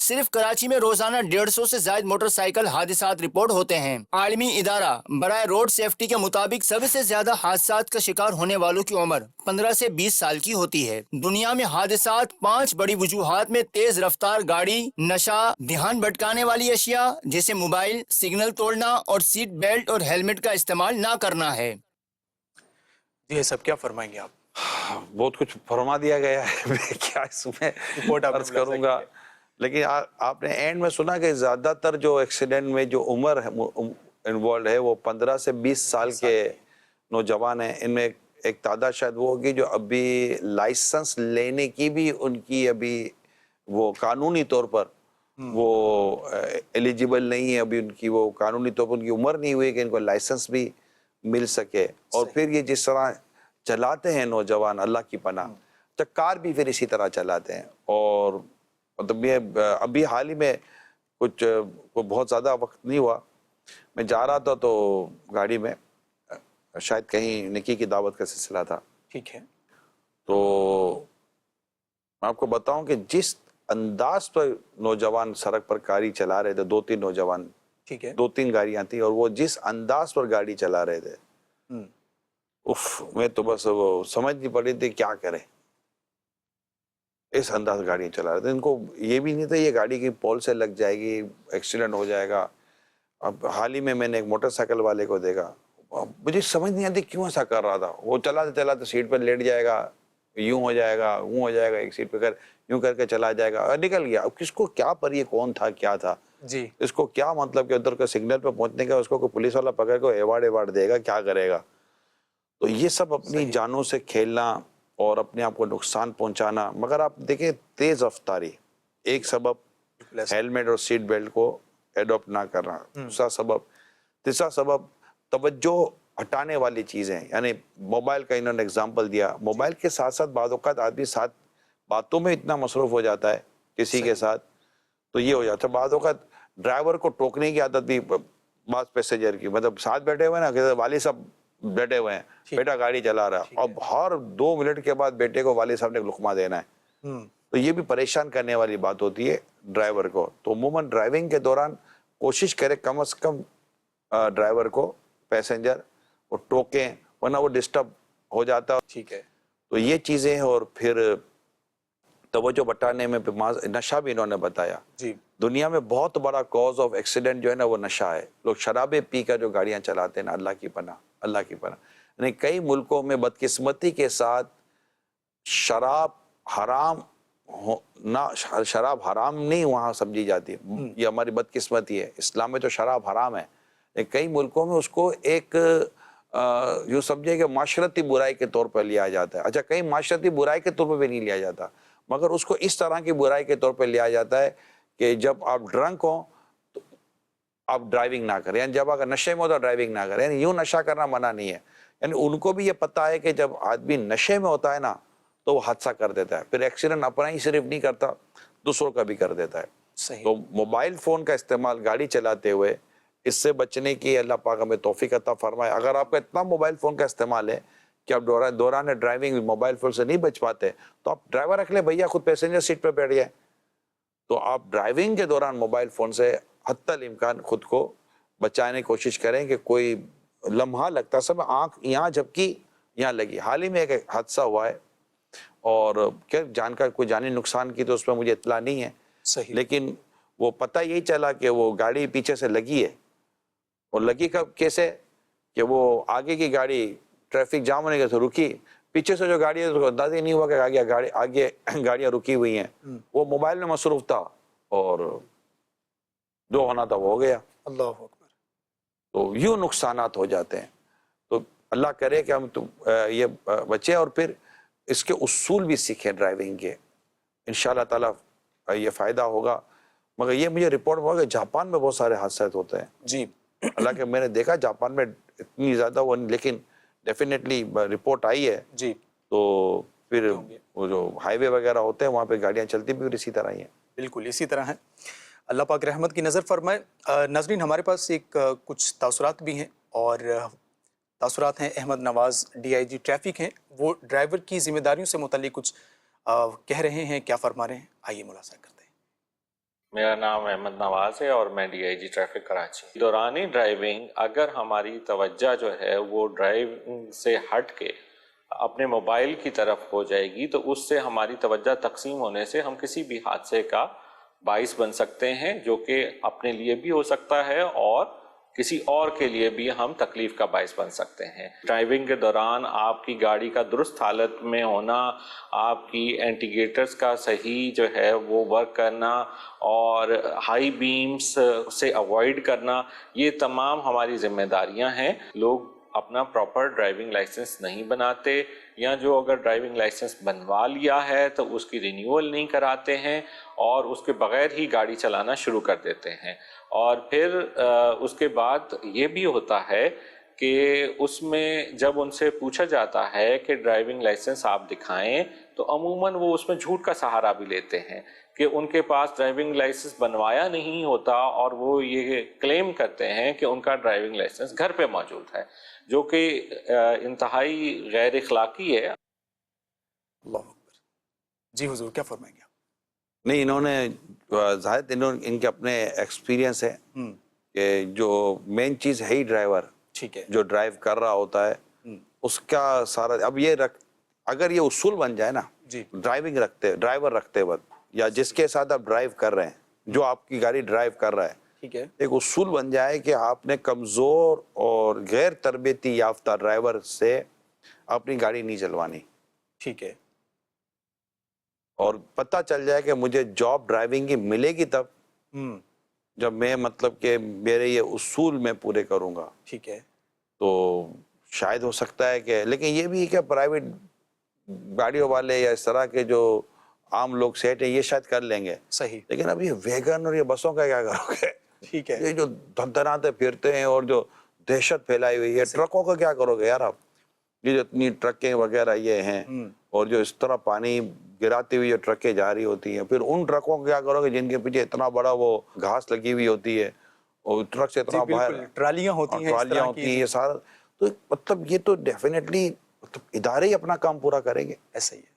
صرف کراچی میں روزانہ 150 سے زائد موٹر سائیکل حادثات رپورٹ ہوتے ہیں۔ عالمی ادارہ برائے روڈ سیفٹی کے مطابق سب سے زیادہ حادثات کا شکار ہونے والوں کی عمر 15 سے 20 سال کی ہوتی ہے۔ دنیا میں حادثات 5 بڑی وجوہات میں تیز رفتار گاڑی، نشہ، دھیان بھٹکانے والی اشیاء جیسے موبائل، سگنل توڑنا اور سیٹ بیلٹ اور ہیلمٹ کا استعمال نہ کرنا ہے۔ جی سب کیا فرمائیں گے آپ؟ بہت کچھ فرما دیا گیا ہے، میں کیا اس میں رپورٹ آپ نے عرض کروں گا، لیکن آپ نے اینڈ میں سنا کہ زیادہ تر جو ایکسیڈنٹ میں جو عمر انوالوڈ ہے وہ 15 سے 20 سال کے نوجوان ہیں۔ ان میں ایک تعداد شاید وہ ہوگی جو ابھی لائسنس لینے کی بھی ان کی ابھی وہ قانونی طور پر وہ ایلیجیبل نہیں ہے، ابھی ان کی وہ قانونی طور پر ان کی عمر نہیں ہوئی کہ ان کو لائسنس بھی مل سکے۔ اور پھر یہ جس طرح چلاتے ہیں نوجوان، اللہ کی پناہ، تو کار بھی پھر اسی طرح چلاتے ہیں۔ اور مطلب یہ ابھی حال ہی میں کچھ بہت زیادہ وقت نہیں ہوا، میں جا رہا تھا تو گاڑی میں شاید کہیں نکی کی دعوت کا سلسلہ تھا، ٹھیک ہے، تو میں آپ کو بتاؤں کہ جس انداز پر نوجوان سڑک پر گاڑی چلا رہے تھے، 2-3 نوجوان، ٹھیک ہے، 2-3 گاڑیاں تھیں، اور وہ جس انداز پر گاڑی چلا رہے تھے، میں تو بس وہ سمجھ نہیں پڑی تھی کیا کریں، اس انداز گاڑی چلا رہے تھے۔ ان کو یہ بھی نہیں تھا یہ گاڑی کی پول سے لگ جائے گی، ایکسیڈنٹ ہو جائے گا۔ اب حال ہی میں نے ایک موٹر سائیکل والے کو دیکھا، مجھے سمجھ نہیں آتی کیوں ایسا کر رہا تھا۔ وہ چلاتے چلاتے سیٹ پہ لیٹ جائے گا، یوں ہو جائے گا، یوں ہو جائے گا، ایک سیٹ پہ یوں کر کے چلا جائے گا اور نکل گیا۔ اب کس کو کیا پر یہ کون تھا، کیا تھا، جی اس کو کیا مطلب کہ ادھر کا سگنل پہ پہنچنے کا اس کو کوئی پولیس والا پکڑ کے ایوارڈ دے گا، کیا کرے گا۔ تو یہ سب اپنی جانوں سے کھیلنا اور اپنے آپ کو نقصان پہنچانا۔ مگر آپ دیکھیں تیز رفتاری ایک سبب، ہیلمٹ اور سیٹ بیلٹ کو ایڈاپٹ نہ کرنا دوسرا سبب، تیسرا سبب توجہ ہٹانے والی چیزیں، یعنی موبائل کا انہوں نے اگزامپل دیا۔ موبائل کے ساتھ ساتھ بعض اوقات آدمی ساتھ باتوں میں اتنا مصروف ہو جاتا ہے کسی کے ساتھ، تو یہ ہو جاتا ہے۔ بعض اوقات ڈرائیور کو ٹوکنے کی عادت بھی بعض پیسنجر کی، مطلب ساتھ بیٹھے ہوئے نا، والد صاحب بیٹھے ہوئے ہیں، بیٹا گاڑی چلا رہا ہے، اب ہر 2 منٹ کے بعد بیٹے کو والد صاحب نے لقمہ دینا ہے، تو یہ بھی پریشان کرنے والی بات ہوتی ہے ڈرائیور کو۔ تو عموماً ڈرائیونگ کے دوران کوشش کرے کم از کم ڈرائیور کو پیسنجر وہ ٹوکیں، ورنہ وہ ڈسٹرب ہو جاتا ہے۔ ٹھیک ہے، تو یہ چیزیں ہیں۔ اور پھر توجہ بٹانے میں نشہ بھی انہوں نے بتایا۔ جی دنیا میں بہت بڑا کاز آف ایکسیڈنٹ جو ہے نا وہ نشہ ہے۔ لوگ شرابیں پی کر جو گاڑیاں چلاتے ہیں نا، اللہ کی پناہ، اللہ کی پناہ، یعنی کئی ملکوں میں بدقسمتی کے ساتھ شراب حرام نہ، شراب حرام نہیں وہاں سمجھی جاتی، یہ ہماری بدقسمتی ہے۔ اسلام میں تو شراب حرام ہے، کئی ملکوں میں اس کو ایک یوں سمجھے کہ معاشرتی برائی کے طور پر لیا جاتا ہے۔ اچھا، کئی معاشرتی برائی کے طور پر بھی نہیں لیا جاتا، مگر اس کو اس طرح کی برائی کے طور پر لیا جاتا ہے کہ جب آپ ڈرنک ہوں تو آپ ڈرائیونگ نہ کریں، یعنی جب اگر نشے میں ہو تو ڈرائیونگ نہ کریں، یعنی یوں نشہ کرنا منع نہیں ہے۔ یعنی ان کو بھی یہ پتہ ہے کہ جب آدمی نشے میں ہوتا ہے نا تو وہ حادثہ کر دیتا ہے، پھر ایکسیڈنٹ اپنا ہی صرف نہیں کرتا، دوسروں کا بھی کر دیتا ہے۔ صحیح۔ تو موبائل فون کا استعمال گاڑی چلاتے ہوئے اس سے بچنے کی اللہ پاک ہمیں توفیق عطا فرمائے۔ اگر آپ کا اتنا موبائل فون کا استعمال ہے کہ آپ دوران ڈرائیونگ موبائل فون سے نہیں بچ پاتے، تو آپ ڈرائیور رکھ لیں بھیا، خود پیسنجر سیٹ پہ بیٹھ جائیں۔ تو آپ ڈرائیونگ کے دوران موبائل فون سے حتی الامکان خود کو بچانے کی کوشش کریں کہ کوئی لمحہ لگتا سب آنکھ یہاں جھپکی یہاں لگی۔ حال ہی میں ایک حادثہ ہوا ہے، اور کیا کوئی جانی نقصان کی تو اس میں مجھے اطلاع نہیں ہے، صحیح، لیکن وہ پتہ یہی چلا کہ وہ گاڑی پیچھے سے لگی ہے، اور لگی کب کیسے کہ وہ آگے کی گاڑی ٹریفک جام ہونے کے سے رکی، پیچھے سے جو گاڑی ہے اس کو اندازہ ہی نہیں ہوا کہ آگے گاڑیاں رکی ہوئی ہیں، وہ موبائل میں مصروف تھا اور جو ہونا تھا وہ ہو گیا۔ اللہ اکبر۔ تو یوں نقصانات ہو جاتے ہیں۔ تو اللہ کرے کہ ہم یہ بچے اور پھر اس کے اصول بھی سیکھیں ڈرائیونگ کے، انشاءاللہ تعالیٰ یہ فائدہ ہوگا۔ مگر یہ مجھے رپورٹ ہوا کہ جاپان میں بہت سارے حادثات ہوتے ہیں۔ جی حالانکہ میں نے دیکھا جاپان میں اتنی زیادہ وہ نہیں، لیکن ڈیفینیٹلی رپورٹ آئی ہے، جی، تو پھر وہ جو ہائی وے وغیرہ ہوتے ہیں وہاں پہ گاڑیاں چلتی بھی اسی طرح ہی ہیں۔ بالکل اسی طرح ہے۔ اللہ پاک رحمت کی نظر فرمائے۔ ناظرین، ہمارے پاس ایک کچھ تاثرات بھی ہیں، اور تاثرات ہیں احمد نواز DIG ٹریفک ہیں، وہ ڈرائیور کی ذمہ داریوں سے متعلق کچھ کہہ رہے ہیں، کیا فرما رہے ہیں، آئیے ملاحظہ کرتے ہیں۔ میرا نام احمد نواز ہے اور میں DIG ٹریفک کراچی۔ دوران ڈرائیونگ اگر ہماری توجہ جو ہے وہ ڈرائیونگ سے ہٹ کے اپنے موبائل کی طرف ہو جائے گی تو اس سے ہماری توجہ تقسیم ہونے سے ہم کسی بھی حادثے کا باعث بن سکتے ہیں، جو کہ اپنے لیے بھی ہو سکتا ہے اور کسی اور کے لیے بھی ہم تکلیف کا باعث بن سکتے ہیں۔ ڈرائیونگ کے دوران آپ کی گاڑی کا درست حالت میں ہونا، آپ کی انڈیکیٹرز کا صحیح جو ہے وہ ورک کرنا اور ہائی بیمز سے اوائڈ کرنا، یہ تمام ہماری ذمہ داریاں ہیں۔ لوگ اپنا پراپر ڈرائیونگ لائسنس نہیں بناتے، یا جو اگر ڈرائیونگ لائسنس بنوا لیا ہے تو اس کی رینیول نہیں کراتے ہیں اور اس کے بغیر ہی گاڑی چلانا شروع کر دیتے ہیں۔ اور پھر اس کے بعد یہ بھی ہوتا ہے کہ اس میں جب ان سے پوچھا جاتا ہے کہ ڈرائیونگ لائسنس آپ دکھائیں تو عموماً وہ اس میں جھوٹ کا سہارا بھی لیتے ہیں کہ ان کے پاس ڈرائیونگ لائسنس بنوایا نہیں ہوتا، اور وہ یہ کلیم کرتے ہیں کہ ان کا ڈرائیونگ لائسنس گھر پہ موجود ہے، جو کہ انتہائی غیر اخلاقی ہے۔ اللہ اکبر۔ جی حضور، کیا فرمائیں گے آپ؟ نہیں، انہوں نے ظاہر ان کے اپنے ایکسپیرینس ہے کہ جو مین چیز ہے ہی ڈرائیور، ٹھیک ہے، جو ڈرائیو کر رہا ہوتا ہے اس کا سارا، اب یہ اگر یہ اصول بن جائے نا جی، ڈرائیور رکھتے وقت یا جس کے ساتھ آپ ڈرائیو کر رہے ہیں، جو آپ کی گاڑی ڈرائیو کر رہا ہے، ٹھیک ہے، ایک اصول بن جائے کہ آپ نے کمزور اور غیر تربیتی یافتہ ڈرائیور سے اپنی گاڑی نہیں چلوانی، ٹھیک ہے، اور پتہ چل جائے کہ مجھے جاب ڈرائیونگ کی ملے گی تب جب میں مطلب کہ میرے یہ اصول میں پورے کروں گا، ٹھیک ہے، تو شاید ہو سکتا ہے کہ، لیکن یہ بھی ہے کہ پرائیویٹ گاڑیوں والے یا اس طرح کے جو عام لوگ سیٹ ہیں یہ شاید کر لیں گے، صحیح، لیکن اب یہ ویگن اور یہ بسوں کا کیا کرو گے؟ ٹھیک ہے، یہ جو دھندناتے پھرتے ہیں اور جو دہشت پھیلائی ہوئی ہے، ٹرکوں کا کیا کرو گے یار آپ؟ یہ جو اتنی ٹرکیں وغیرہ یہ ہیں اور جو اس طرح پانی گراتی ہوئی جو ٹرکیں جا رہی ہوتی ہیں، پھر ان ٹرکوں کا کیا کرو گے جن کے پیچھے اتنا بڑا وہ گھاس لگی ہوئی ہوتی ہے اور ٹرک سے اتنا باہر ٹرالیاں ہوتی ہیں، ٹرالیاں ہوتی ہیں، یہ سارا، تو مطلب یہ تو ڈیفینیٹلی ادارے ہی اپنا کام پورا کریں گے، ایسا ہی ہے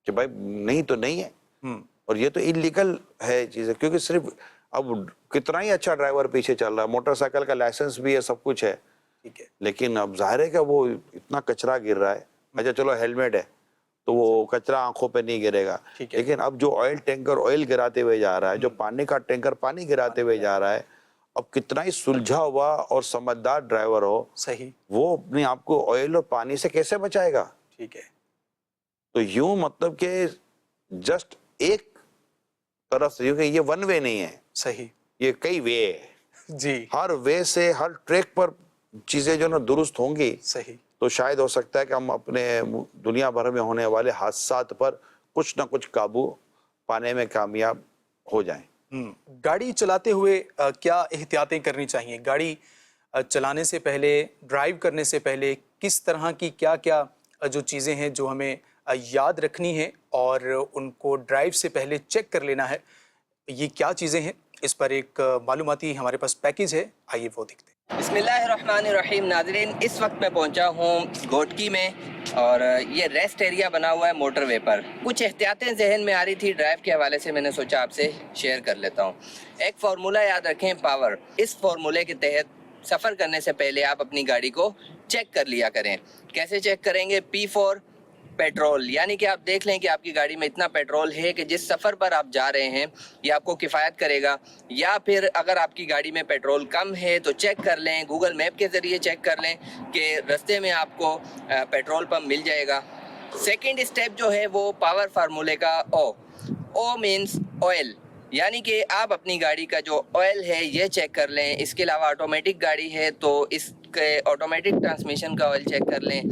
کہ بھائی نہیں تو نہیں ہے، اور یہ تو انلیگل ہے چیزیں، کیونکہ صرف اب کتنا ہی اچھا ڈرائیور پیچھے چل رہا ہے، موٹر سائیکل کا لائسنس بھی ہے، سب کچھ ہے، ٹھیک ہے، لیکن اب ظاہر ہے کہ وہ اتنا کچرا گر رہا ہے، اچھا چلو ہیلمٹ ہے تو وہ کچرا آنکھوں پہ نہیں گرے گا، لیکن اب جو آئل ٹینکر آئل گراتے ہوئے جا رہا ہے، جو پانی کا ٹینکر پانی گراتے ہوئے جا رہا ہے، اب کتنا ہی سلجھا ہوا اور سمجھدار ڈرائیور ہو، صحیح، وہ اپنے آپ کو آئل اور پانی سے کیسے بچائے گا؟ ٹھیک ہے، تو یوں مطلب کہ جسٹ ایک طرف سے، کیونکہ یہ ون وے نہیں ہے، صحیح، یہ کئی وے ہے، جی، ہر وے سے ہر ٹریک پر چیزیں جو نا درست ہوں گی صحیح، تو شاید ہو سکتا ہے کہ ہم اپنے دنیا بھر میں ہونے والے حادثات پر کچھ نہ کچھ قابو پانے میں کامیاب ہو جائیں۔ گاڑی چلاتے ہوئے کیا احتیاطیں کرنی چاہیے؟ گاڑی چلانے سے پہلے، ڈرائیو کرنے سے پہلے کس طرح کی کیا کیا جو چیزیں ہیں جو ہمیں یاد رکھنی ہے اور ان کو ڈرائیو سے پہلے چیک کر لینا ہے، یہ کیا چیزیں ہیں؟ اس پر ایک معلوماتی ہمارے پاس پیکیج ہے، آئیے وہ دیکھتے ہیں۔ بسم اللہ الرحمن الرحیم۔ ناظرین، اس وقت میں پہنچا ہوں گھوٹکی میں اور یہ ریسٹ ایریا بنا ہوا ہے موٹر وے پر۔ کچھ احتیاطیں ذہن میں آ رہی تھی ڈرائیو کے حوالے سے، میں نے سوچا آپ سے شیئر کر لیتا ہوں۔ ایک فارمولہ یاد رکھیں، پاور۔ اس فارمولے کے تحت سفر کرنے سے پہلے آپ اپنی گاڑی کو چیک کر لیا کریں۔ کیسے چیک کریں گے؟ P4 پیٹرول، یعنی کہ آپ دیکھ لیں کہ آپ کی گاڑی میں اتنا پیٹرول ہے کہ جس سفر پر آپ جا رہے ہیں یہ آپ کو کفایت کرے گا، یا پھر اگر آپ کی گاڑی میں پیٹرول کم ہے تو چیک کر لیں، گوگل میپ کے ذریعے چیک کر لیں کہ رستے میں آپ کو پیٹرول پمپ مل جائے گا۔ سیکنڈ اسٹیپ جو ہے وہ پاور فارمولے کا او مینس آئل، یعنی کہ آپ اپنی گاڑی کا جو آئل ہے یہ چیک کر لیں۔ اس کے علاوہ آٹومیٹک گاڑی ہے تو اس کے آٹومیٹک ٹرانسمیشن کا آئل چیک کر لیں،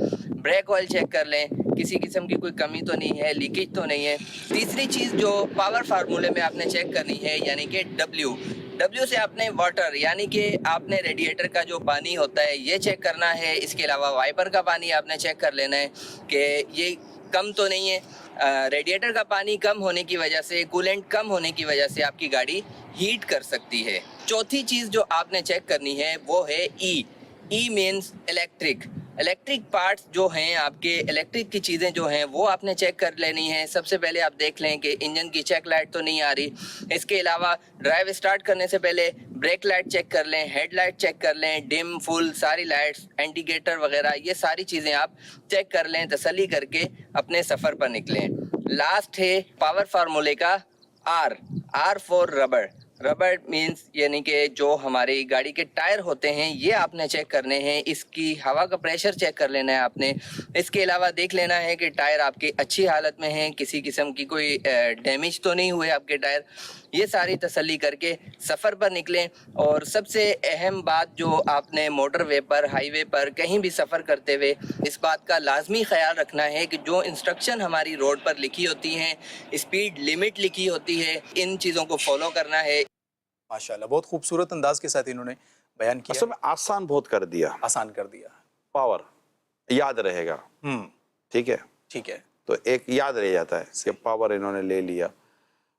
بریک آئل چیک کر لیں، کسی قسم کی کوئی کمی تو نہیں ہے، لیکیج تو نہیں ہے۔ تیسری چیز جو پاور فارمولے میں آپ نے چیک کرنی ہے یعنی کہ ڈبلیو سے آپ نے واٹر، یعنی کہ آپ نے ریڈیٹر کا جو پانی ہوتا ہے یہ چیک کرنا ہے۔ اس کے علاوہ وائپر کا پانی آپ نے چیک کر لینا ہے کہ یہ کم تو نہیں ہے۔ ریڈیٹر کا پانی کم ہونے کی وجہ سے، کولنٹ کم ہونے کی وجہ سے آپ کی گاڑی ہیٹ کر سکتی ہے۔ چوتھی چیز جو آپ نے چیک کرنی ہے وہ ہے ای مینس الیکٹرک۔ الیکٹرک پارٹس جو ہیں آپ کے الیکٹرک کی چیزیں جو ہیں وہ آپ نے چیک کر لینی ہیں. سب سے پہلے آپ دیکھ لیں کہ انجن کی چیک لائٹ تو نہیں آ رہی. اس کے علاوہ ڈرائیو اسٹارٹ کرنے سے پہلے بریک لائٹ چیک کر لیں, ہیڈ لائٹ چیک کر لیں, ڈم فل ساری لائٹس, انڈیکیٹر وغیرہ, یہ ساری چیزیں آپ چیک کر لیں, تسلی کر کے اپنے سفر پر نکلیں. لاسٹ ہے پاور فارمولے کا آر فور ربڑ. ربڑ مینس یعنی کہ جو ہماری گاڑی کے ٹائر ہوتے ہیں یہ آپ نے چیک کرنے ہیں. اس کی ہوا کا پریشر چیک کر لینا ہے آپ نے. اس کے علاوہ دیکھ لینا ہے کہ ٹائر آپ کے اچھی حالت میں ہیں, کسی قسم کی کوئی ڈیمیج تو نہیں ہوئے آپ کے ٹائر. یہ ساری تسلی کر کے سفر پر نکلیں. اور سب سے اہم بات جو آپ نے موٹر وے پر, ہائی وے پر کہیں بھی سفر کرتے ہوئے اس بات کا لازمی خیال رکھنا ہے کہ جو انسٹرکشن ہماری روڈ پر لکھی ہوتی ہیں, اسپیڈ لمٹ لکھی ہوتی ہے, ان چیزوں کو فالو کرنا ہے. ماشاءاللہ, بہت خوبصورت انداز کے ساتھ انہوں نے بیان کیا. اصل میں آسان بہت کر دیا, آسان کر دیا. پاور یاد رہے گا. ٹھیک ہے, ٹھیک ہے, تو ایک یاد رہ جاتا ہے کہ پاور انہوں نے لے لیا.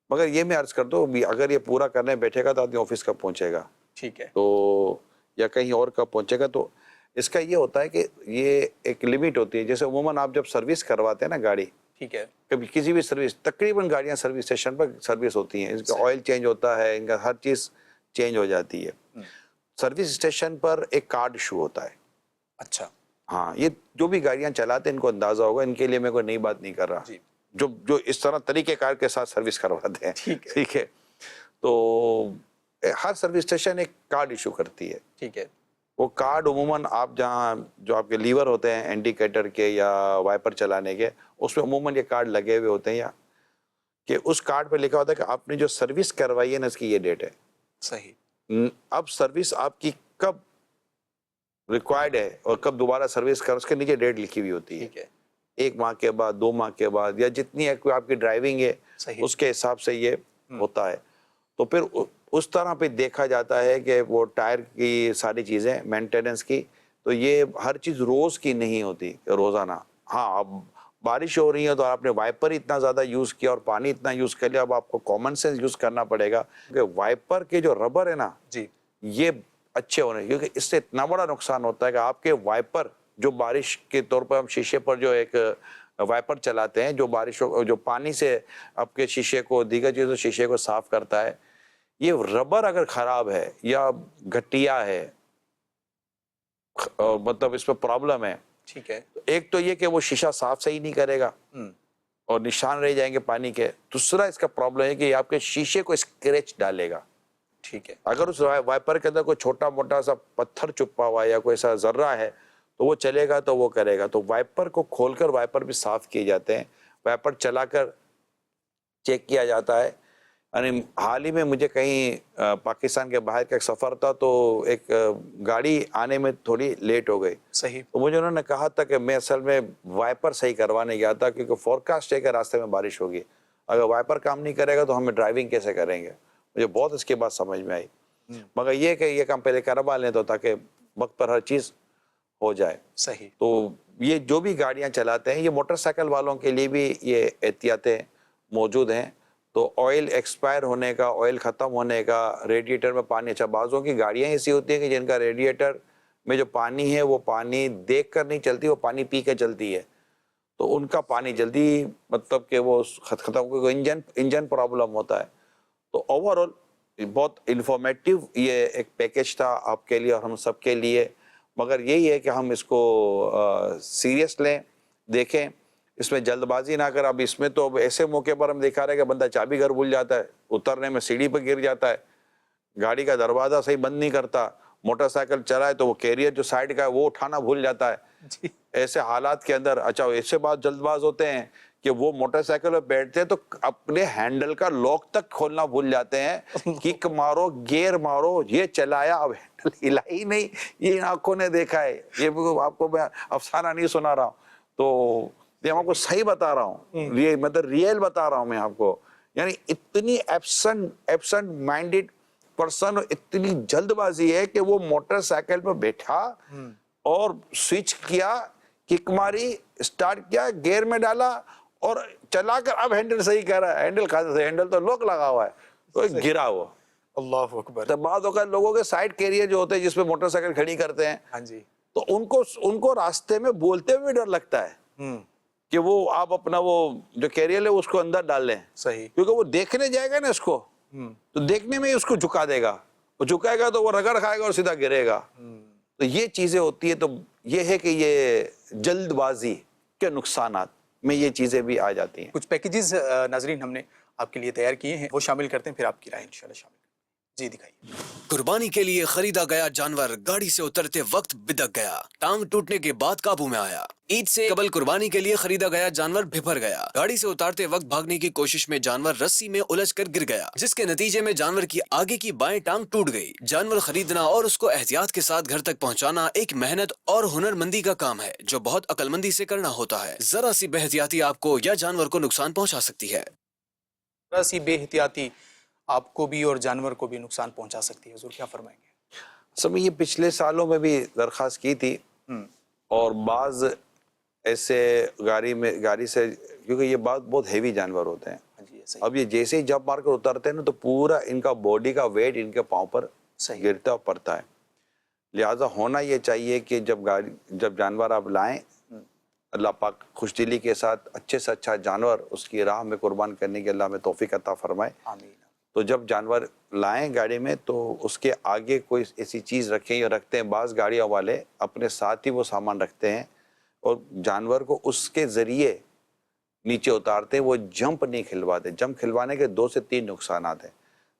مگر یہ میں عرض کر دوں اگر یہ پورا کرنے بیٹھے گا تو آدمی آفس کب پہنچے گا, ٹھیک ہے, تو یا کہیں اور کب پہنچے گا. تو اس کا یہ ہوتا ہے کہ یہ ایک لمٹ ہوتی ہے. جیسے عموماً آپ جب سروس کرواتے ہیں نا گاڑی, ٹھیک ہے, کبھی کسی بھی سروس, تقریباً گاڑیاں سروس اسٹیشن پر سروس ہوتی ہیں, ان کا آئل چینج ہوتا ہے, ان کا ہر چیز چینج ہو جاتی ہے. سروس اسٹیشن پر ایک کارڈ ایشو ہوتا ہے. اچھا, ہاں, یہ جو بھی گاڑیاں چلاتے ہیں ان کو اندازہ ہوگا, ان کے لیے میں کوئی نئی بات نہیں کر رہا, جو اس طرح طریقہ کار کے ساتھ سروس کرواتے ہیں. ٹھیک ہے, تو ہر سروس اسٹیشن ایک کارڈ ایشو کرتی ہے. ٹھیک ہے, وہ کارڈ عموماً آپ جہاں جو آپ کے لیور ہوتے ہیں انڈیکیٹر کے یا وائپر چلانے کے, اس میں عموماً یہ کارڈ لگے ہوئے ہوتے ہیں, یا کہ اس کارڈ پہ لکھا ہوتا ہے کہ آپ نے جو سروس کروائی ہے نا اس کی یہ ڈیٹ ہے. صحیح. اب سروس آپ کی کب ریکوائرڈ ہے اور کب دوبارہ سروس کر, اس کے نیچے ڈیٹ لکھی ہوئی ہوتی ہے. 1 ماہ کے بعد, 2 ماہ کے بعد, یا جتنی آپ کی ڈرائیونگ ہے اس کے حساب سے یہ ہوتا ہے. تو پھر اس طرح پہ دیکھا جاتا ہے کہ وہ ٹائر کی ساری چیزیں مینٹیننس کی, تو یہ ہر چیز روز کی نہیں ہوتی روزانہ. ہاں, اب بارش ہو رہی ہے تو آپ نے وائپر اتنا زیادہ یوز کیا اور پانی اتنا یوز کر لیا, اب آپ کو کامن سینس یوز کرنا پڑے گا کہ وائپر کے جو ربر ہے نا, یہ اچھے ہونے, کیونکہ اس سے اتنا بڑا نقصان ہوتا ہے کہ آپ کے وائپر جو بارش کے طور پر ہم شیشے پر جو ایک وائپر چلاتے ہیں جو بارش جو پانی سے آپ کے شیشے کو, دیگر چیزوں شیشے کو صاف کرتا ہے, یہ ربر اگر خراب ہے یا گھٹیا ہے, مطلب اس پہ پرابلم ہے, ٹھیک ہے, ایک تو یہ کہ وہ شیشہ صاف صحیح نہیں کرے گا اور نشان رہ جائیں گے پانی کے. دوسرا اس کا پرابلم ہے کہ آپ کے شیشے کو اسکریچ ڈالے گا. ٹھیک ہے, اگر اس وائپر کے اندر کوئی چھوٹا موٹا سا پتھر چھپا ہوا ہے یا کوئی ایسا ذرہ ہے تو وہ چلے گا, تو وہ کرے گا. تو وائپر کو کھول کر وائپر بھی صاف کیے جاتے ہیں, وائپر چلا کر چیک کیا جاتا ہے. یعنی حال ہی میں مجھے کہیں پاکستان کے باہر کا ایک سفر تھا, تو ایک گاڑی آنے میں تھوڑی لیٹ ہو گئی. صحیح. تو مجھے انہوں نے کہا تھا کہ میں اصل میں وائپر صحیح کروانے گیا تھا کیونکہ فورکاسٹ ہے کہ راستے میں بارش ہوگی, اگر وائپر کام نہیں کرے گا تو ہمیں ڈرائیونگ کیسے کریں گے. مجھے بہت اس کے بعد سمجھ میں آئی, مگر یہ کہ یہ کام پہلے کروا لیں تو تاکہ وقت پر ہر چیز ہو جائے. صحیح. تو یہ جو بھی گاڑیاں چلاتے ہیں, یہ موٹر سائیکل والوں کے لیے بھی یہ احتیاطیں موجود ہیں. تو آئل ایکسپائر ہونے کا, آئل ختم ہونے کا, ریڈیٹر میں پانی, اچھا بعضوں کی گاڑیاں ایسی ہوتی ہیں کہ جن کا ریڈیٹر میں جو پانی ہے وہ پانی دیکھ کر نہیں چلتی, وہ پانی پی کے چلتی ہے, تو ان کا پانی جلدی مطلب کہ وہ ختم, انجن پرابلم ہوتا ہے. تو اوور آل بہت انفارمیٹیو یہ ایک پیکج تھا آپ کے لیے اور ہم سب کے لیے, مگر یہی ہے کہ ہم اس کو سیریس لیں, دیکھیں, اس میں جلد بازی نہ کر. اب اس میں تو ایسے موقع پر ہم دکھا رہے ہیں کہ بندہ چابی گھر بھول جاتا ہے, اترنے میں سیڑھی پہ گر جاتا ہے, گاڑی کا دروازہ صحیح بند نہیں کرتا, موٹر سائیکل چلائے تو وہ کیریئر جو سائڈ کا ہے وہ اٹھانا بھول جاتا ہے. ایسے حالات کے اندر اچھا ایسے بات جلد باز ہوتے ہیں کہ وہ موٹر سائیکل پہ بیٹھتے ہیں تو اپنے ہینڈل کا لاک تک کھولنا بھول جاتے ہیں. کک مارو, گیئر مارو, یہ چلایا, اب ہینڈل ہلا ہی نہیں. یہ آنکھوں نے دیکھا ہے, یہ آپ کو میں افسانہ نہیں سنا رہا ہوں, تو یہ میں آپ کو صحیح بتا رہا ہوں, یہ مطلب ریئل بتا رہا ہوں میں آپ کو. یعنی اتنی ایبسنٹ مائنڈڈ پرسن, اتنی جلد بازی ہے کہ وہ موٹر سائیکل پہ بیٹھا اور سوئچ کیا, کک ماری, اسٹارٹ کیا, گیئر میں ڈالا اور چلا کر اب ہینڈل صحیح کر رہا ہے. ہینڈل تو لوک لگا ہوا ہے, تو گرا ہوا. اللہ اکبر. تو بعض اوقات لوگوں کے سائڈ کیریئر جو ہوتے ہیں جس پہ موٹر سائیکل کھڑی کرتے ہیں, ہاں جی, تو ان کو راستے میں بولتے ہوئے ڈر لگتا ہے کہ وہ آپ اپنا وہ جو کیریئر ہے اس کو اندر ڈال لیں. صحیح. کیونکہ وہ دیکھنے جائے گا نا اس کو تو دیکھنے میں ہی اس کو جھکا دے گا, وہ جھکائے گا تو وہ رگڑ کھائے گا اور سیدھا گرے گا. تو یہ چیزیں ہوتی ہے. تو یہ ہے کہ یہ جلد بازی کے نقصانات میں یہ چیزیں بھی آ جاتی ہیں. کچھ پیکیجز ناظرین ہم نے آپ کے لیے تیار کیے ہیں, وہ شامل کرتے ہیں, پھر آپ کی رائے انشاءاللہ شامل. جی دکھائیے. قربانی کے لیے خریدا گیا جانور گاڑی سے اترتے وقت بدک گیا, ٹانگ ٹوٹنے کے بعد قابو میں آیا. عید سے قبل قربانی کے لیے خریدا گیا جانور بھپر گیا. گاڑی سے اتارتے وقت بھاگنے کی کوشش میں جانور رسی میں الجھ کر گر گیا, جس کے نتیجے میں جانور کی آگے کی بائیں ٹانگ ٹوٹ گئی. جانور خریدنا اور اس کو احتیاط کے ساتھ گھر تک پہنچانا ایک محنت اور ہنر مندی کا کام ہے جو بہت عقل مندی سے کرنا ہوتا ہے. ذرا سی بے احتیاطی آپ کو یا جانور کو نقصان پہنچا سکتی ہے. ذرا سی بے احتیاطی آپ کو بھی اور جانور کو بھی نقصان پہنچا سکتی ہے. حضور کیا فرمائیں گے؟ سب یہ پچھلے سالوں میں بھی درخواست کی تھی, اور بعض ایسے گاڑی سے کیونکہ یہ بہت ہیوی جانور ہوتے ہیں. اب یہ جیسے ہی جب مار کر اترتے ہیں نا تو پورا ان کا باڈی کا ویٹ ان کے پاؤں پر گرتا پڑتا ہے. لہٰذا ہونا یہ چاہیے کہ جب جانور آپ لائیں, اللہ پاک خوش دلی کے ساتھ اچھے سے اچھا جانور اس کی راہ میں قربان کرنے کی اللہ میں توفیق عطا فرمائے. آمین. تو جب جانور لائیں گاڑی میں تو اس کے آگے کوئی ایسی چیز رکھیں یا رکھتے ہیں. بعض گاڑیوں والے اپنے ساتھ ہی وہ سامان رکھتے ہیں اور جانور کو اس کے ذریعے نیچے اتارتے ہیں. وہ جمپ نہیں کھلواتے. جمپ کھلوانے کے 2 سے 3 نقصانات ہیں.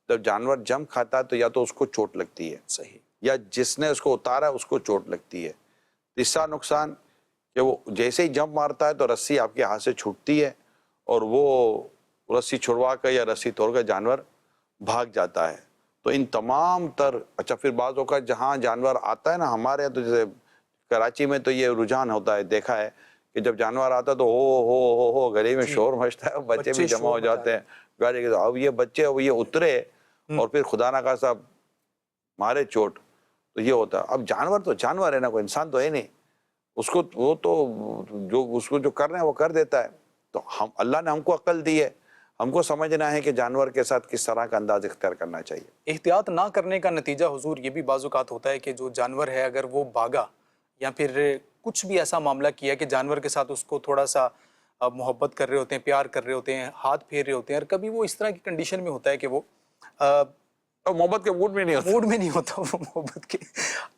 جب جانور جمپ کھاتا ہے تو یا تو اس کو چوٹ لگتی ہے, صحیح, یا جس نے اس کو اتارا اس کو چوٹ لگتی ہے. تیسرا نقصان کہ وہ جیسے ہی جمپ مارتا ہے تو رسی آپ کے ہاتھ سے چھوٹتی ہے اور وہ رسی چھڑوا کر یا رسی توڑ کر جانور بھاگ جاتا ہے. تو ان تمام تر اچھا پھر بعض اوقات جہاں جانور آتا ہے نا, ہمارے یہاں تو جیسے کراچی میں تو یہ رجحان ہوتا ہے, دیکھا ہے کہ جب جانور آتا ہے تو ہو گلی میں شور مچتا ہے, بچے بھی جمع ہو جاتے ہیں گاڑی کے. اب یہ بچے یہ اترے اور پھر خدا نہ خواستہ مارے چوٹ, تو یہ ہوتا ہے. اب جانور تو جانور ہے نا, کوئی انسان تو ہے نہیں. اس کو وہ تو جو کر رہے ہیں وہ کر دیتا ہے. تو اللہ نے ہم کو عقل دی ہے, ہم کو سمجھنا ہے کہ جانور کے ساتھ کس طرح کا انداز اختیار کرنا چاہیے. احتیاط نہ کرنے کا نتیجہ حضور یہ بھی بعض اوقات ہوتا ہے کہ جو جانور ہے اگر وہ بھاگا یا پھر کچھ بھی ایسا معاملہ کیا کہ جانور کے ساتھ اس کو تھوڑا سا محبت کر رہے ہوتے ہیں, پیار کر رہے ہوتے ہیں, ہاتھ پھیر رہے ہوتے ہیں, اور کبھی وہ اس طرح کی کنڈیشن میں ہوتا ہے کہ وہ محبت کے موڈ میں نہیں ہوتا وہ محبت کے.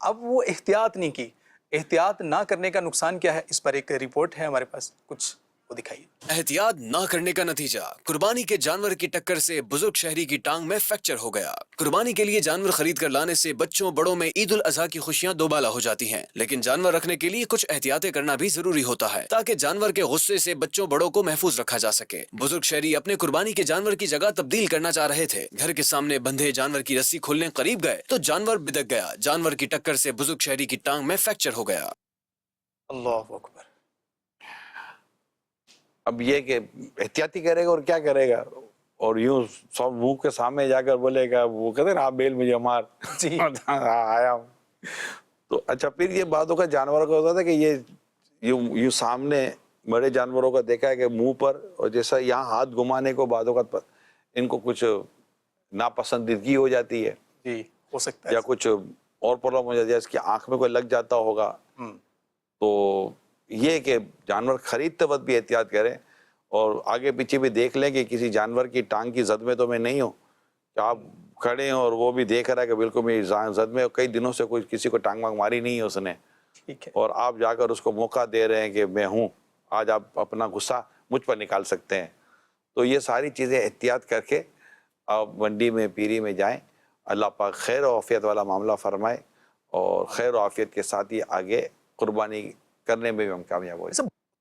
اب وہ احتیاط نہیں کی. احتیاط نہ کرنے کا نقصان کیا ہے, اس پر ایک رپورٹ ہے ہمارے پاس, کچھ وہ دکھائیے. احتیاط نہ کرنے کا نتیجہ قربانی کے جانور کی ٹکر سے بزرگ شہری کی ٹانگ میں فریکچر ہو گیا. قربانی کے لیے جانور خرید کر لانے سے بچوں بڑوں میں عید الاضحیٰ کی خوشیاں دوبالا ہو جاتی ہیں, لیکن جانور رکھنے کے لیے کچھ احتیاطیں کرنا بھی ضروری ہوتا ہے تاکہ جانور کے غصے سے بچوں بڑوں کو محفوظ رکھا جا سکے. بزرگ شہری اپنے قربانی کے جانور کی جگہ تبدیل کرنا چاہ رہے تھے. گھر کے سامنے بندھے جانور کی رسی کھولنے قریب گئے تو جانور بدک گیا. جانور کی ٹکر سے بزرگ شہری کی ٹانگ میں فریکچر ہو گیا. اللہ اکبر. اب یہ کہ احتیاطی کرے گا اور کیا کرے گا, اور یوں سب منہ کے سامنے جا کر بولے گا, وہ کہتے ہیں نا بیل مجھے مار, آیا ہوں. تو اچھا پھر یہ باتوں کا جانوروں کا ہوتا تھا کہ یہ یوں سامنے بڑے جانوروں کا دیکھا ہے کہ منہ پر, اور جیسا یہاں ہاتھ گھمانے کو بعض اوقات ان کو کچھ ناپسندیدگی ہو جاتی ہے, جی ہو سکتا ہے, یا کچھ اور پرابلم ہو جاتی ہے, اس کی آنکھ میں کوئی لگ جاتا ہوگا. تو یہ کہ جانور خریدتے وقت بھی احتیاط کریں اور آگے پیچھے بھی دیکھ لیں کہ کسی جانور کی ٹانگ کی زد میں تو میں نہیں ہوں, کہ آپ کھڑے ہیں اور وہ بھی دیکھ رہا ہے کہ بالکل میری زد میں, کئی دنوں سے کوئی کسی کو ٹانگ وانگ ماری نہیں ہے اس نے, اور آپ جا کر اس کو موقع دے رہے ہیں کہ میں ہوں, آج آپ اپنا غصہ مجھ پر نکال سکتے ہیں. تو یہ ساری چیزیں احتیاط کر کے آپ منڈی میں پیری میں جائیں. اللہ پاک خیر و عافیت والا معاملہ فرمائے, اور خیر و عافیت کے ساتھ ہی آگے قربانی کرنے میں بھی ہم کامیاب ہوئے.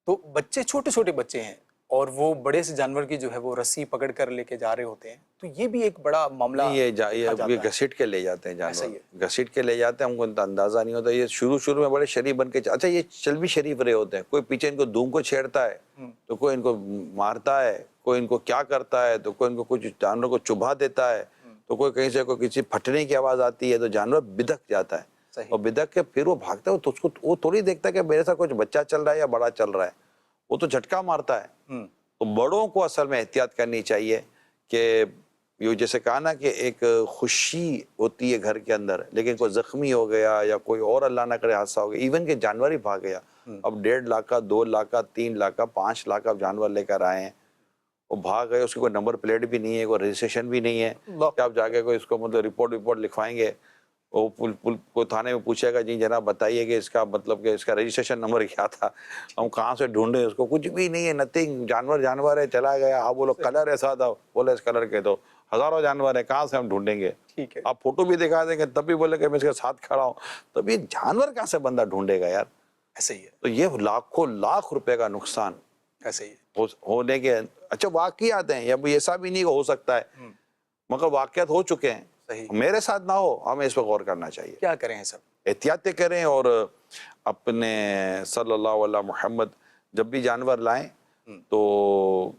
تو بچے چھوٹے چھوٹے بچے ہیں اور وہ بڑے سے جانور کی جو ہے وہ رسی پکڑ کر لے کے جا رہے ہوتے ہیں, تو یہ بھی ایک بڑا معاملہ. یہ گھسیٹ کے لے جاتے ہیں جانور, گھسیٹ کے لے جاتے ہیں, ہم کو اندازہ نہیں ہوتا. یہ شروع میں بڑے شریف بن کے, اچھا یہ چل بھی شریف رہے ہوتے ہیں, کوئی پیچھے ان کو دھوم کو چھیڑتا ہے تو کوئی ان کو مارتا ہے, کوئی ان کو کیا کرتا ہے, تو کوئی ان کو کچھ جانور کو چبھا دیتا ہے, تو کوئی کہیں سے کوئی کسی پھٹنے کی آواز آتی ہے تو جانور بدک جاتا ہے, اور بدک کے پھر وہ بھاگتا ہے. تو اس کو وہ تھوڑی دیکھتا ہے کہ میرے ساتھ کچھ بچہ چل رہا ہے یا بڑا چل رہا ہے, وہ تو جھٹکا مارتا ہے. تو بڑوں کو اصل میں احتیاط کرنی چاہیے کہ یہ جیسے کہا نا کہ ایک خوشی ہوتی ہے گھر کے اندر، لیکن کوئی زخمی ہو گیا یا کوئی اور اللہ نہ کرے حادثہ ہو گیا، ایون کہ جانور ہی بھاگ گیا، اب 1.5 لاکھ کا 2 لاکھ کا 3 لاکھ کا 5 لاکھ کا جانور لے کر آئے ہیں، وہ بھاگ گئے، اس کی کوئی نمبر پلیٹ بھی نہیں ہے، کوئی رجسٹریشن بھی نہیں ہے کہ آپ جا کے کوئی اس کو مطلب رپورٹ لکھوائیں گے، وہ کوئی تھانے میں پوچھے گا جی جناب بتائیے کہ اس کا مطلب کہ اس کا رجسٹریشن نمبر کیا تھا، ہم کہاں سے ڈھونڈیں اس کو، کچھ بھی نہیں ہے، نتھنگ، جانور ہے، چلا گیا، آپ بولو کلر ایسا تھا، بولے اس کلر کے، تو ہزاروں جانور ہیں، کہاں سے ہم ڈھونڈیں گے؟ ٹھیک ہے، آپ فوٹو بھی دکھا دیں گے تب بھی بولے کہ میں اس کے ساتھ کھڑا ہوں، تب یہ جانور کہاں سے بندہ ڈھونڈے گا یار؟ ایسے ہی ہے، تو یہ لاکھوں لاکھ روپے کا نقصان ایسے ہی ہے، ہونے کے اچھا واقعات ہیں، یا ایسا بھی نہیں ہو سکتا ہے، مگر واقعات ہو چکے ہیں، صحیح، میرے ساتھ نہ ہو، ہمیں اس پہ غور کرنا چاہیے، کیا کریں سب؟ احتیاطیں کریں، اور اپنے صلی اللہ علیہ محمد جب بھی جانور لائیں تو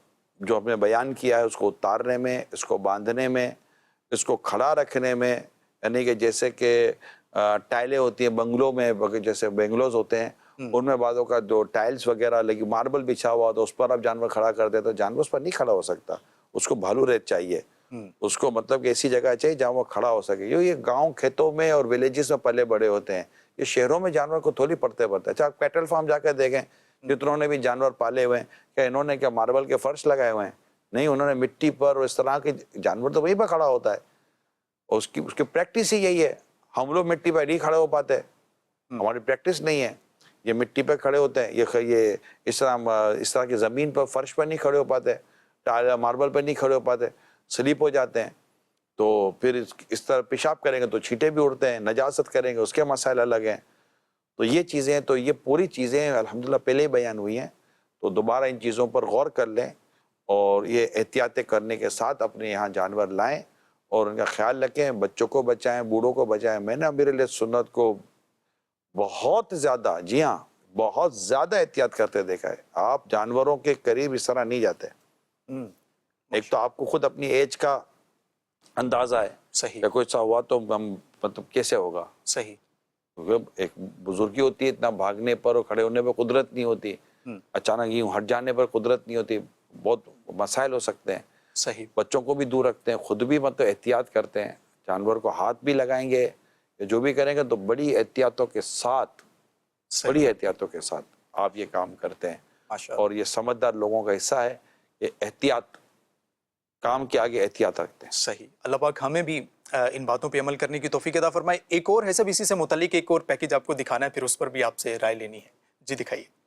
جو ہم نے بیان کیا ہے اس کو اتارنے میں، اس کو باندھنے میں، اس کو کھڑا رکھنے میں، یعنی کہ جیسے کہ ٹائلیں ہوتی ہیں بنگلوں میں، جیسے بنگلوز ہوتے ہیں ان میں بعضوں کا جو ٹائلز وغیرہ لگی، ماربل بچھا ہوا تو اس پر آپ جانور کھڑا کر دیتے تو جانور اس پر نہیں کھڑا ہو سکتا، اس کو بھالو ریت چاہیے، اس کو مطلب کہ ایسی جگہ چاہیے جہاں وہ کھڑا ہو سکے، یہ گاؤں کھیتوں میں اور ولیجز میں پلے بڑے ہوتے ہیں، یہ شہروں میں جانور کو تھوڑی پڑتے اچھا پیٹرول فارم جا کے دیکھیں جتنوں نے بھی جانور پالے ہوئے ہیں، کہ انہوں نے کیا ماربل کے فرش لگائے ہوئے ہیں؟ نہیں، انہوں نے مٹی پر اور اس طرح کے، جانور تو وہیں پہ کھڑا ہوتا ہے، اور اس کی پریکٹس ہی یہی ہے، ہم لوگ مٹی پہ نہیں کھڑے ہو پاتے، ہماری پریکٹس نہیں ہے، یہ مٹی پہ کھڑے ہوتے ہیں، یہ اس طرح کی زمین پر فرش پر نہیں کھڑے ہو پاتے، ماربل پہ نہیں کھڑے ہو پاتے، سلیپ ہو جاتے ہیں، تو پھر اس طرح پیشاب کریں گے تو چھینٹے بھی اڑتے ہیں، نجاست کریں گے اس کے مسائل الگ ہیں، تو یہ چیزیں، تو یہ پوری چیزیں الحمدللہ پہلے ہی بیان ہوئی ہیں، تو دوبارہ ان چیزوں پر غور کر لیں اور یہ احتیاطیں کرنے کے ساتھ اپنے یہاں جانور لائیں اور ان کا خیال رکھیں، بچوں کو بچائیں، بوڑھوں کو بچائیں۔ میں نے امیر علیہ سنت کو بہت زیادہ، جی ہاں بہت زیادہ احتیاط کرتے دیکھا ہے، آپ جانوروں کے قریب اس طرح نہیں جاتے، ایک تو آپ کو خود اپنی ایج کا اندازہ ہے، صحیح، کہ کوئی ایسا ہوا تو ہم مطلب کیسے ہوگا، صحیح، ایک بزرگی ہوتی ہے، اتنا بھاگنے پر اور کھڑے ہونے پر قدرت نہیں ہوتی، اچانک یوں ہٹ جانے پر قدرت نہیں ہوتی، بہت مسائل ہو سکتے ہیں، صحیح، بچوں کو بھی دور رکھتے ہیں، خود بھی مطلب احتیاط کرتے ہیں، جانور کو ہاتھ بھی لگائیں گے یا جو بھی کریں گے تو بڑی احتیاطوں کے ساتھ، بڑی احتیاطوں کے ساتھ آپ یہ کام کرتے ہیں، اور یہ سمجھدار لوگوں کا حصہ ہے، یہ احتیاط، کام کے آگے احتیاط رکھتے ہیں۔ صحیح، اللہ پاک ہمیں بھی ان باتوں پہ عمل کرنے کی توفیق عطا فرمائے۔ ایک اور ہے سب اسی سے متعلق ایک اور پیکیج آپ کو دکھانا ہے، پھر اس پر بھی آپ سے رائے لینی ہے، جی دکھائیے۔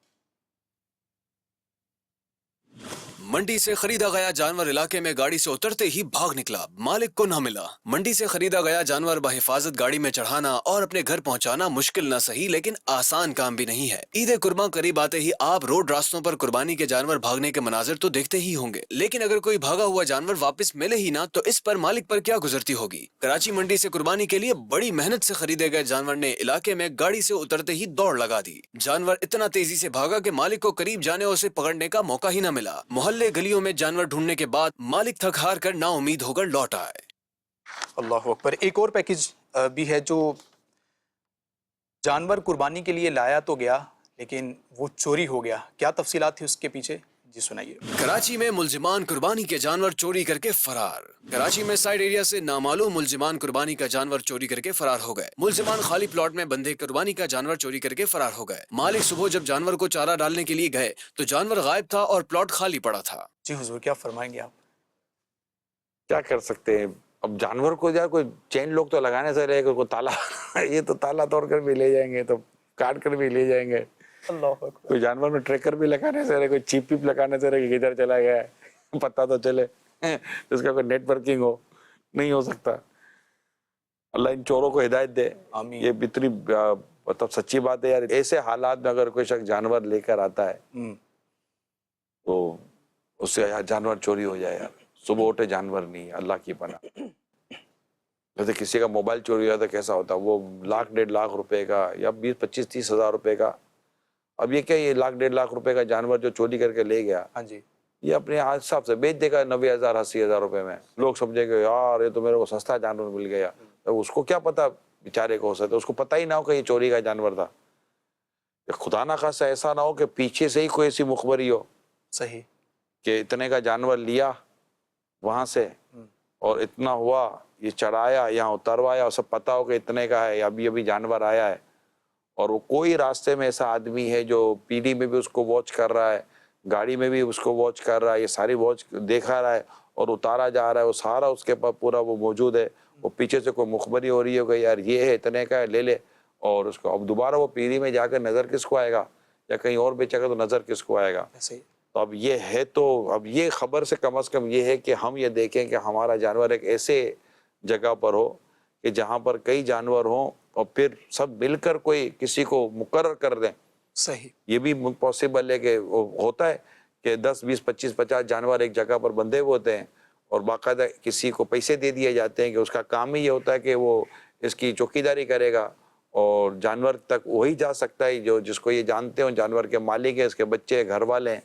منڈی سے خریدا گیا جانور علاقے میں گاڑی سے اترتے ہی بھاگ نکلا، مالک کو نہ ملا۔ منڈی سے خریدا گیا جانور بحفاظت گاڑی میں چڑھانا اور اپنے گھر پہنچانا مشکل نہ سہی لیکن آسان کام بھی نہیں ہے۔ عید قرباں قریب آتے ہی آپ روڈ راستوں پر قربانی کے جانور بھاگنے کے مناظر تو دیکھتے ہی ہوں گے، لیکن اگر کوئی بھاگا ہوا جانور واپس ملے ہی نہ تو اس پر مالک پر کیا گزرتی ہوگی۔ کراچی منڈی سے قربانی کے لیے بڑی محنت سے خریدے گئے جانور نے علاقے میں گاڑی سے اترتے ہی دوڑ لگا دی۔ جانور اتنا تیزی سے بھاگا کہ مالک کو قریب جانے اور اسے پکڑنے کا موقع ہی نہ ملا۔ محلے گلیوں میں جانور ڈھونڈنے کے بعد مالک تھک ہار کر نا امید ہو کر لوٹ آئے۔ اللہ اکبر۔ ایک اور پیکیج بھی ہے جو جانور قربانی کے لیے لایا تو گیا لیکن وہ چوری ہو گیا، کیا تفصیلات تھی اس کے پیچھے، جی سنائیے۔ کراچی میں ملزمان قربانی کے جانور چوری کر کے فرار۔ کراچی میں سائیڈ ایریا سے نامعلوم ملزمان قربانی کا جانور چوری کر کے فرار ہو گئے۔ ملزمان خالی پلاٹ میں بندھے قربانی کا جانور چوری کر کے فرار ہو گئے۔ مالک صبح جب جانور کو چارہ ڈالنے کے لیے گئے تو جانور غائب تھا اور پلاٹ خالی پڑا تھا۔ جی حضور، کیا فرمائیں گے آپ؟ کیا کر سکتے ہیں اب، جانور کو یار کوئی چین لوگ تو لگانے سے رہے گا، کوئی تالا یہ تو تالا توڑ کر بھی لے جائیں گے، تو کاٹ کر بھی لے جائیں گے، اللہ اکبر۔ کوئی جانور میں ٹریکر بھی لگانے سے رہے، کوئی چیپ پیپ لگانے سے رہے کہ کدھر چلا گیا ہے پتہ تو چلے، اس کا کوئی نیٹ ورکنگ ہو، نہیں ہو سکتا۔ اللہ ان چوروں کو ہدایت دے، آمین۔ یہ اتنی مطلب سچی بات ہے یار، ایسے حالات میں اگر کوئی شخص جانور لے کر آتا ہے تو اس سے جانور چوری ہو جائے یار، صبح اٹھے جانور نہیں، اللہ کی پناہ۔ جیسے کسی کا موبائل چوری ہوا تو کیسا ہوتا، وہ 1,00,000 1.5 لاکھ روپے کا یا 20 25 30 ہزار روپے کا، اب یہ کیا، یہ 1,00,000 1.5 لاکھ روپے کا جانور جو چوری کر کے لے گیا، ہاں جی، یہ اپنے حساب سے بیچ دے گا 90,000 80,000 روپے میں، لوگ سمجھے گے یار یہ تو میرے کو سستا جانور مل گیا، تو اس کو کیا پتا بیچارے کو، ہو سکتا اس کو پتہ ہی نہ ہو کہ یہ چوری کا جانور تھا، خدا نہ خواستہ ایسا نہ ہو کہ پیچھے سے ہی کوئی ایسی مخبری ہو صحیح، کہ اتنے کا جانور لیا وہاں سے اور اتنا ہوا، یہ چڑھایا، یہاں اتروایا، اور سب پتا ہو کہ اتنے کا ہے، ابھی ابھی جانور آیا ہے، اور وہ کوئی راستے میں ایسا آدمی ہے جو پی ڈی میں بھی اس کو واچ کر رہا ہے، گاڑی میں بھی اس کو واچ کر رہا ہے، یہ ساری واچ دیکھا رہا ہے، اور اتارا جا رہا ہے، وہ سارا اس کے پاس پورا وہ موجود ہے، وہ پیچھے سے کوئی مخبری ہو رہی ہے کہ یار یہ ہے اتنے کا ہے، لے لے، اور اس کو اب دوبارہ وہ پیری میں جا کر نظر کس کو آئے گا، یا کہیں اور بیچے گا تو نظر کس کو آئے گا؟ تو اب یہ ہے، تو اب یہ خبر سے کم از کم یہ ہے کہ ہم یہ دیکھیں کہ ہمارا جانور ایک ایسے جگہ پر ہو کہ جہاں پر کئی جانور ہوں، اور پھر سب مل کر کوئی کسی کو مقرر کر دیں۔ صحیح، یہ بھی پاسبل ہے کہ وہ ہوتا ہے کہ 10 20 25 50 جانور ایک جگہ پر بندھے ہوئے ہوتے ہیں، اور باقاعدہ کسی کو پیسے دے دیے جاتے ہیں کہ اس کا کام ہی یہ ہوتا ہے کہ وہ اس کی چوکیداری کرے گا، اور جانور تک وہی جا سکتا ہے جو جس کو یہ جانتے ہوں، جانور کے مالک ہیں، اس کے بچے گھر والے ہیں،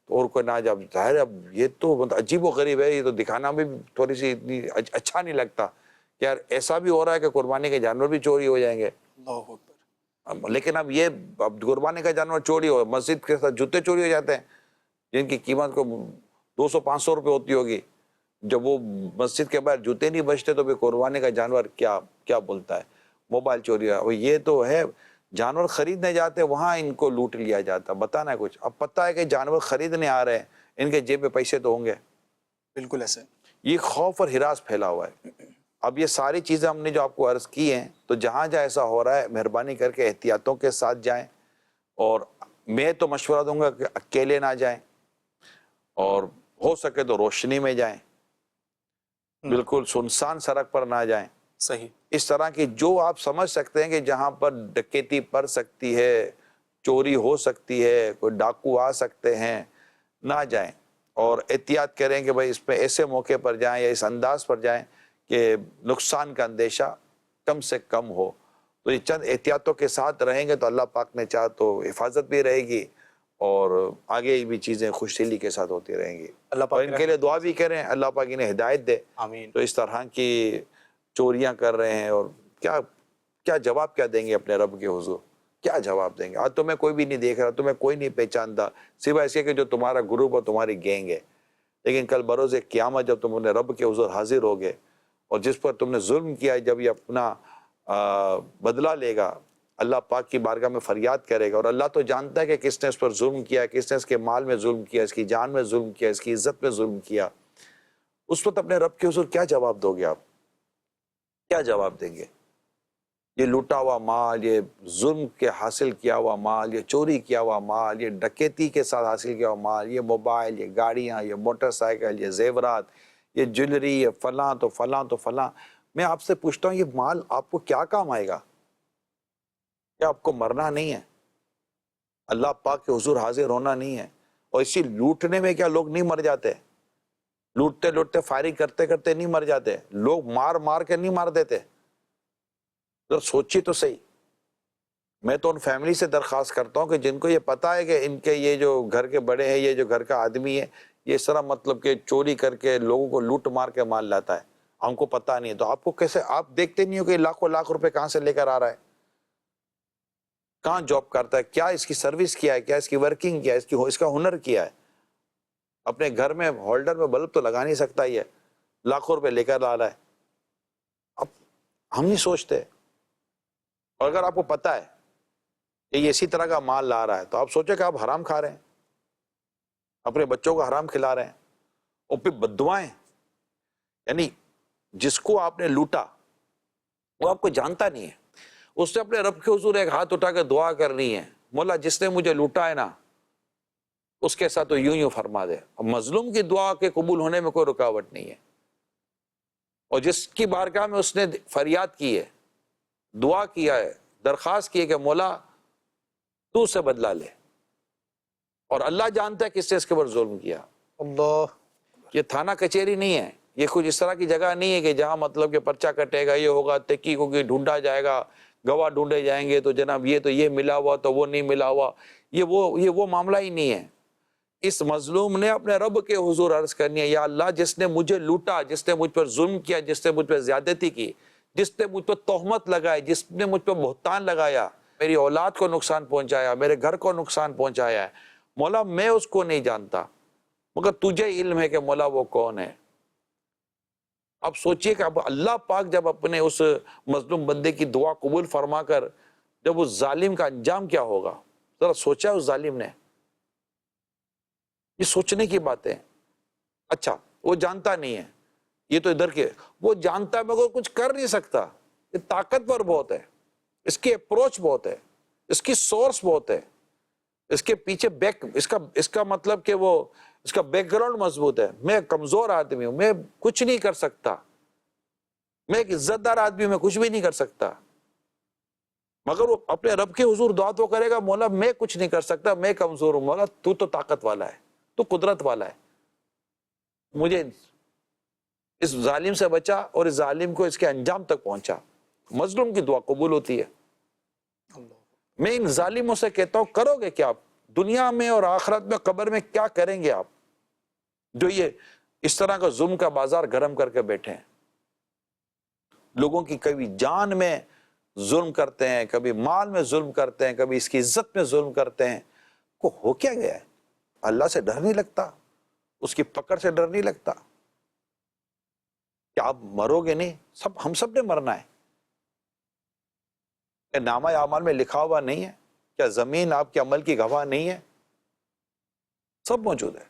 تو اور کوئی نہ جب ظاہر ہے۔ اب یہ تو عجیب و غریب ہے، یہ تو دکھانا بھی تھوڑی سی اتنی اچھا نہیں لگتا کہ یار ایسا بھی ہو رہا ہے کہ قربانی کے جانور بھی چوری ہو جائیں گے۔ اللہ اکبر۔ لیکن اب یہ اب قربانی کا جانور چوری ہو، مسجد کے ساتھ جوتے چوری ہو جاتے ہیں جن کی قیمت کو 200 500 روپے ہوتی ہوگی، جب وہ مسجد کے باہر جوتے نہیں بچتے تو پھر قربانی کا جانور کیا بولتا ہے؟ موبائل چوری ہوا، یہ تو ہے جانور خریدنے جاتے وہاں ان کو لوٹ لیا جاتا۔ بتانا ہے کچھ، اب پتہ ہے کہ جانور خریدنے آ رہے ہیں، ان کے جیب میں پیسے تو ہوں گے، بالکل ایسے۔ یہ خوف اور ہراس پھیلا ہوا ہے۔ اب یہ ساری چیزیں ہم نے جو آپ کو عرض کی ہیں، تو جہاں جہاں ایسا ہو رہا ہے مہربانی کر کے احتیاطوں کے ساتھ جائیں، اور میں تو مشورہ دوں گا کہ اکیلے نہ جائیں، اور ہو سکے تو روشنی میں جائیں، بالکل سنسان سڑک پر نہ جائیں۔ صحیح، اس طرح کی جو آپ سمجھ سکتے ہیں کہ جہاں پر ڈکیتی پڑ سکتی ہے، چوری ہو سکتی ہے، کوئی ڈاکو آ سکتے ہیں، نہ جائیں، اور احتیاط کریں کہ بھائی اس پہ ایسے موقع پر جائیں یا اس انداز پر جائیں کہ نقصان کا اندیشہ کم سے کم ہو۔ تو یہ چند احتیاطوں کے ساتھ رہیں گے تو اللہ پاک نے چاہ تو حفاظت بھی رہے گی، اور آگے بھی چیزیں خوش دلی کے ساتھ ہوتی رہیں گی۔ اللہ اور پاک ان کے لیے دعا بھی کریں، اللہ پاک انہیں ہدایت دے۔ آمین۔ تو اس طرح کی چوریاں کر رہے ہیں، اور کیا جواب کیا دیں گے اپنے رب کے حضور؟ کیا جواب دیں گے؟ آج تمہیں کوئی بھی نہیں دیکھ رہا، تمہیں کوئی نہیں پہچانتا، سوائے اس کے کہ جو تمہارا گروپ اور تمہاری گینگ ہے، لیکن کل بروز قیامت جب تم اپنے رب کے حضور حاضر ہوگے، اور جس پر تم نے ظلم کیا ہے، جب یہ اپنا بدلہ لے گا، اللہ پاک کی بارگاہ میں فریاد کرے گا، اور اللہ تو جانتا ہے کہ کس نے اس پر ظلم کیا، کس نے اس کے مال میں ظلم کیا، اس کی جان میں ظلم کیا، اس کی عزت میں ظلم کیا، اس وقت اپنے رب کے حضور کیا جواب دو گے آپ؟ کیا جواب دیں گے؟ یہ لوٹا ہوا مال، یہ ظلم کے حاصل کیا ہوا مال، یہ چوری کیا ہوا مال، یہ ڈکیتی کے ساتھ حاصل کیا ہوا مال، یہ موبائل، یہ گاڑیاں، یہ موٹر سائیکل، یہ زیورات، یہ جویلری، یہ فلاں تو فلاں تو فلاں، میں آپ سے پوچھتا ہوں یہ مال آپ کو کیا کام آئے گا؟ کیا آپ کو مرنا نہیں ہے؟ اللہ پاک کے حضور حاضر ہونا نہیں ہے؟ اور اسی لوٹنے میں کیا لوگ نہیں مر جاتے؟ لوٹتے لوٹتے فائرنگ کرتے کرتے نہیں مر جاتے؟ لوگ مار مار کے نہیں مار دیتے؟ تو سوچی تو صحیح۔ میں تو ان فیملی سے درخواست کرتا ہوں کہ جن کو یہ پتا ہے کہ ان کے یہ جو گھر کے بڑے ہیں، یہ جو گھر کا آدمی ہے، یہ اس طرح مطلب کہ چوری کر کے لوگوں کو لوٹ مار کے مال لاتا ہے، ہم کو پتا نہیں ہے، تو آپ کو کیسے، آپ دیکھتے نہیں ہو کہ لاکھوں لاکھ روپے کہاں سے لے کر آ رہا ہے، کہاں جاب کرتا ہے، کیا اس کی سروس کیا ہے، کیا اس کی ورکنگ کیا ہے، اس کا ہنر کیا ہے؟ اپنے گھر میں ہولڈر میں بلب تو لگا نہیں سکتا، یہ لاکھوں روپے لے کر لا رہا ہے۔ اب ہم نہیں سوچتے، اور اگر آپ کو پتا ہے کہ یہ اسی طرح کا مال لا رہا ہے تو آپ سوچیں کہ آپ حرام کھا رہے ہیں، اپنے بچوں کو حرام کھلا رہے ہیں، اور پھر بددعائیں، یعنی جس کو آپ نے لوٹا وہ آپ کو جانتا نہیں ہے، اس نے اپنے رب کے حضور ایک ہاتھ اٹھا کے دعا کرنی ہے، مولا جس نے مجھے لوٹا ہے نا اس کے ساتھ تو یوں فرما دے۔ اب مظلوم کی دعا کے قبول ہونے میں کوئی رکاوٹ نہیں ہے، اور جس کی بارگاہ میں اس نے فریاد کی ہے، دعا کیا ہے، درخواست کی ہے کہ مولا تو سے بدلہ لے، اور اللہ جانتا ہے کس نے اس کے اوپر ظلم کیا۔ اللہ، یہ تھانہ کچہری نہیں ہے، یہ کچھ اس طرح کی جگہ نہیں ہے کہ جہاں مطلب کہ پرچہ کٹے گا، یہ ہوگا، تحقیق ہوگی، ڈھونڈا جائے گا، گواہ ڈھونڈے جائیں گے، تو جناب یہ تو یہ ملا ہوا تو وہ نہیں ملا ہوا، یہ وہ معاملہ ہی نہیں ہے۔ اس مظلوم نے اپنے رب کے حضور عرض کرنی ہے، یا اللہ جس نے مجھے لوٹا، جس نے مجھ پر ظلم کیا، جس نے مجھ پر زیادتی کی، جس نے مجھ پر تہمت لگائی، جس نے مجھ پر بہتان لگایا، میری اولاد کو نقصان پہنچایا، میرے گھر کو نقصان پہنچایا ہے، مولا میں اس کو نہیں جانتا، مگر تجھے علم ہے کہ مولا وہ کون ہے۔ اب سوچئے کہ اب اللہ پاک جب اپنے اس مظلوم بندے کی دعا قبول فرما کر جب اس ظالم کا انجام کیا ہوگا، ذرا سوچا اس ظالم نے؟ یہ سوچنے کی بات ہے. اچھا وہ جانتا نہیں ہے، یہ تو ادھر کے، وہ جانتا ہے مگر کچھ کر نہیں سکتا. یہ طاقتور بہت ہے، اس کی اپروچ بہت ہے، اس کی سورس بہت ہے، اس کے پیچھے اس کا مطلب کہ وہ اس کا بیک گراؤنڈ مضبوط ہے. میں کمزور آدمی ہوں، میں کچھ نہیں کر سکتا، میں ایک عزت دار آدمی ہوں، میں کچھ بھی نہیں کر سکتا. مگر وہ اپنے رب کے حضور دعا تو کرے گا، مولا میں کچھ نہیں کر سکتا، میں کمزور ہوں، مولا تو طاقت والا ہے، تو قدرت والا ہے، مجھے اس ظالم سے بچا اور اس ظالم کو اس کے انجام تک پہنچا. مظلوم کی دعا قبول ہوتی ہے. میں ان ظالموں سے کہتا ہوں، کرو گے کیا آپ دنیا میں اور آخرت میں، قبر میں کیا کریں گے آپ، جو یہ اس طرح کا ظلم کا بازار گرم کر کے بیٹھے ہیں؟ لوگوں کی کبھی جان میں ظلم کرتے ہیں، کبھی مال میں ظلم کرتے ہیں، کبھی اس کی عزت میں ظلم کرتے ہیں. کو ہو کیا گیا ہے؟ اللہ سے ڈر نہیں لگتا؟ اس کی پکڑ سے ڈر نہیں لگتا؟ کہ آپ مرو گے نہیں؟ ہم سب نے مرنا ہے. کیا نامہ اعمال میں لکھا ہوا نہیں ہے؟ کیا زمین آپ کے عمل کی گواہ نہیں ہے؟ سب موجود ہے.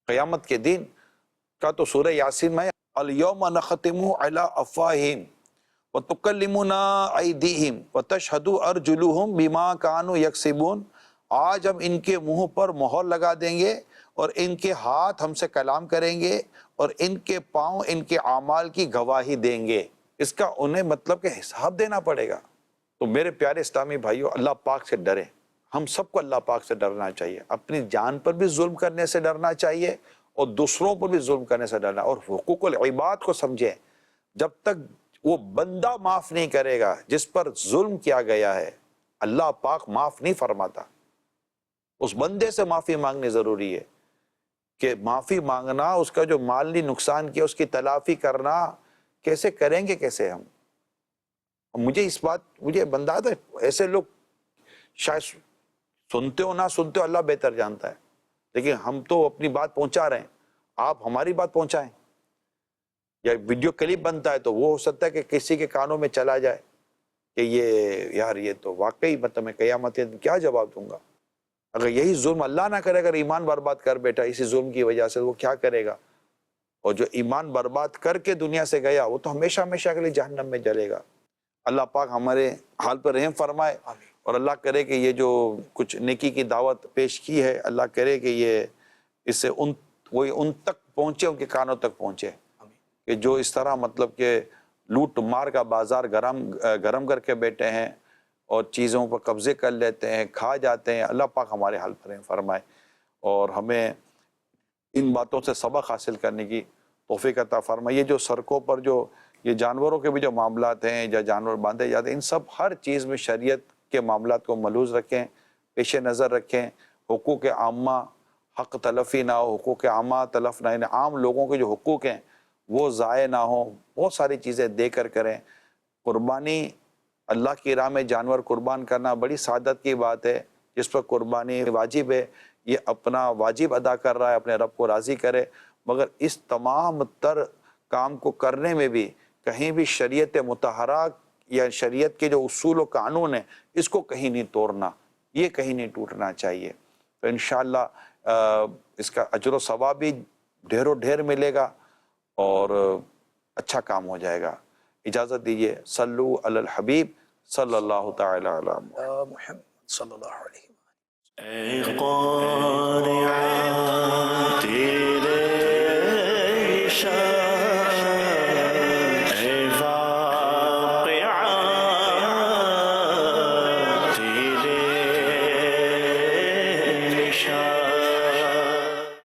قیامت کے دن کا تو سورہ یاسین میں الیوم نختم علی افواہہم وتکلمنا ایدیہم وتشہد ارجلہم بما کانوا یکسبون. آج ہم ان کے منہ پر مہر لگا دیں گے اور ان کے ہاتھ ہم سے کلام کریں گے اور ان کے پاؤں ان کے اعمال کی گواہی دیں گے. اس کا انہیں مطلب کہ حساب دینا پڑے گا. تو میرے پیارے اسلامی بھائیوں، اللہ پاک سے ڈریں. ہم سب کو اللہ پاک سے ڈرنا چاہیے. اپنی جان پر بھی ظلم کرنے سے ڈرنا چاہیے اور دوسروں پر بھی ظلم کرنے سے ڈرنا، اور حقوق العباد کو سمجھیں. جب تک وہ بندہ معاف نہیں کرے گا جس پر ظلم کیا گیا ہے، اللہ پاک معاف نہیں فرماتا. اس بندے سے معافی مانگنی ضروری ہے کہ معافی مانگنا، اس کا جو مالی نقصان کیا اس کی تلافی کرنا کیسے کریں گے، کیسے ہم؟ مجھے بندہ ہے، ایسے لوگ شاید سنتے ہو نہ سنتے ہو، اللہ بہتر جانتا ہے، لیکن ہم تو اپنی بات پہنچا رہے ہیں. آپ ہماری بات پہنچائیں. یا ویڈیو کلپ بنتا ہے تو وہ ہو سکتا ہے کہ کسی کے کانوں میں چلا جائے کہ یہ تو واقعی مطلب میں قیامت کے دن کیا جواب دوں گا. اگر یہی ظلم اللہ نہ کرے، اگر ایمان برباد کر بیٹھا اسی ظلم کی وجہ سے، وہ کیا کرے گا؟ اور جو ایمان برباد کر کے دنیا سے گیا وہ تو ہمیشہ ہمیشہ کے لیے جہنم میں جلے گا. اللہ پاک ہمارے حال پر رحم فرمائے، اور اللہ کرے کہ یہ جو کچھ نیکی کی دعوت پیش کی ہے، اللہ کرے کہ یہ اس سے ان تک پہنچے، ان کے کانوں تک پہنچے، کہ جو اس طرح مطلب کہ لوٹ مار کا بازار گرم کر کے بیٹھے ہیں اور چیزوں پر قبضے کر لیتے ہیں، کھا جاتے ہیں. اللہ پاک ہمارے حال پر رحم فرمائے اور ہمیں ان باتوں سے سبق حاصل کرنے کی توفیق عطا فرمائے. یہ جو سڑکوں پر جو یہ جانوروں کے بھی جو معاملات ہیں، یا جانور باندھے جاتے ہیں، ان سب ہر چیز میں شریعت کے معاملات کو ملحوظ رکھیں، پیش نظر رکھیں. حقوق عامہ حق تلفی نہ ہو، حقوق عامہ تلف نہ، یعنی عام لوگوں کے جو حقوق ہیں وہ ضائع نہ ہوں. بہت ساری چیزیں دے کر کریں. قربانی، اللہ کی راہ میں جانور قربان کرنا بڑی سعادت کی بات ہے. جس پر قربانی واجب ہے، یہ اپنا واجب ادا کر رہا ہے، اپنے رب کو راضی کرے. مگر اس تمام تر کام کو کرنے میں بھی کہیں بھی شریعت مطہرہ یا شریعت کے جو اصول و قانون ہیں، اس کو کہیں نہیں توڑنا، یہ کہیں نہیں ٹوٹنا چاہیے. تو انشاءاللہ اس کا اجر و ثواب بھی ڈھیروں ڈھیر ملے گا اور اچھا کام ہو جائے گا. اجازت دیجیے. صلو علی الحبیب صلی اللہ تعالی علی محمد صلی اللہ علیہ وسلم. اے قارئ تیرے شان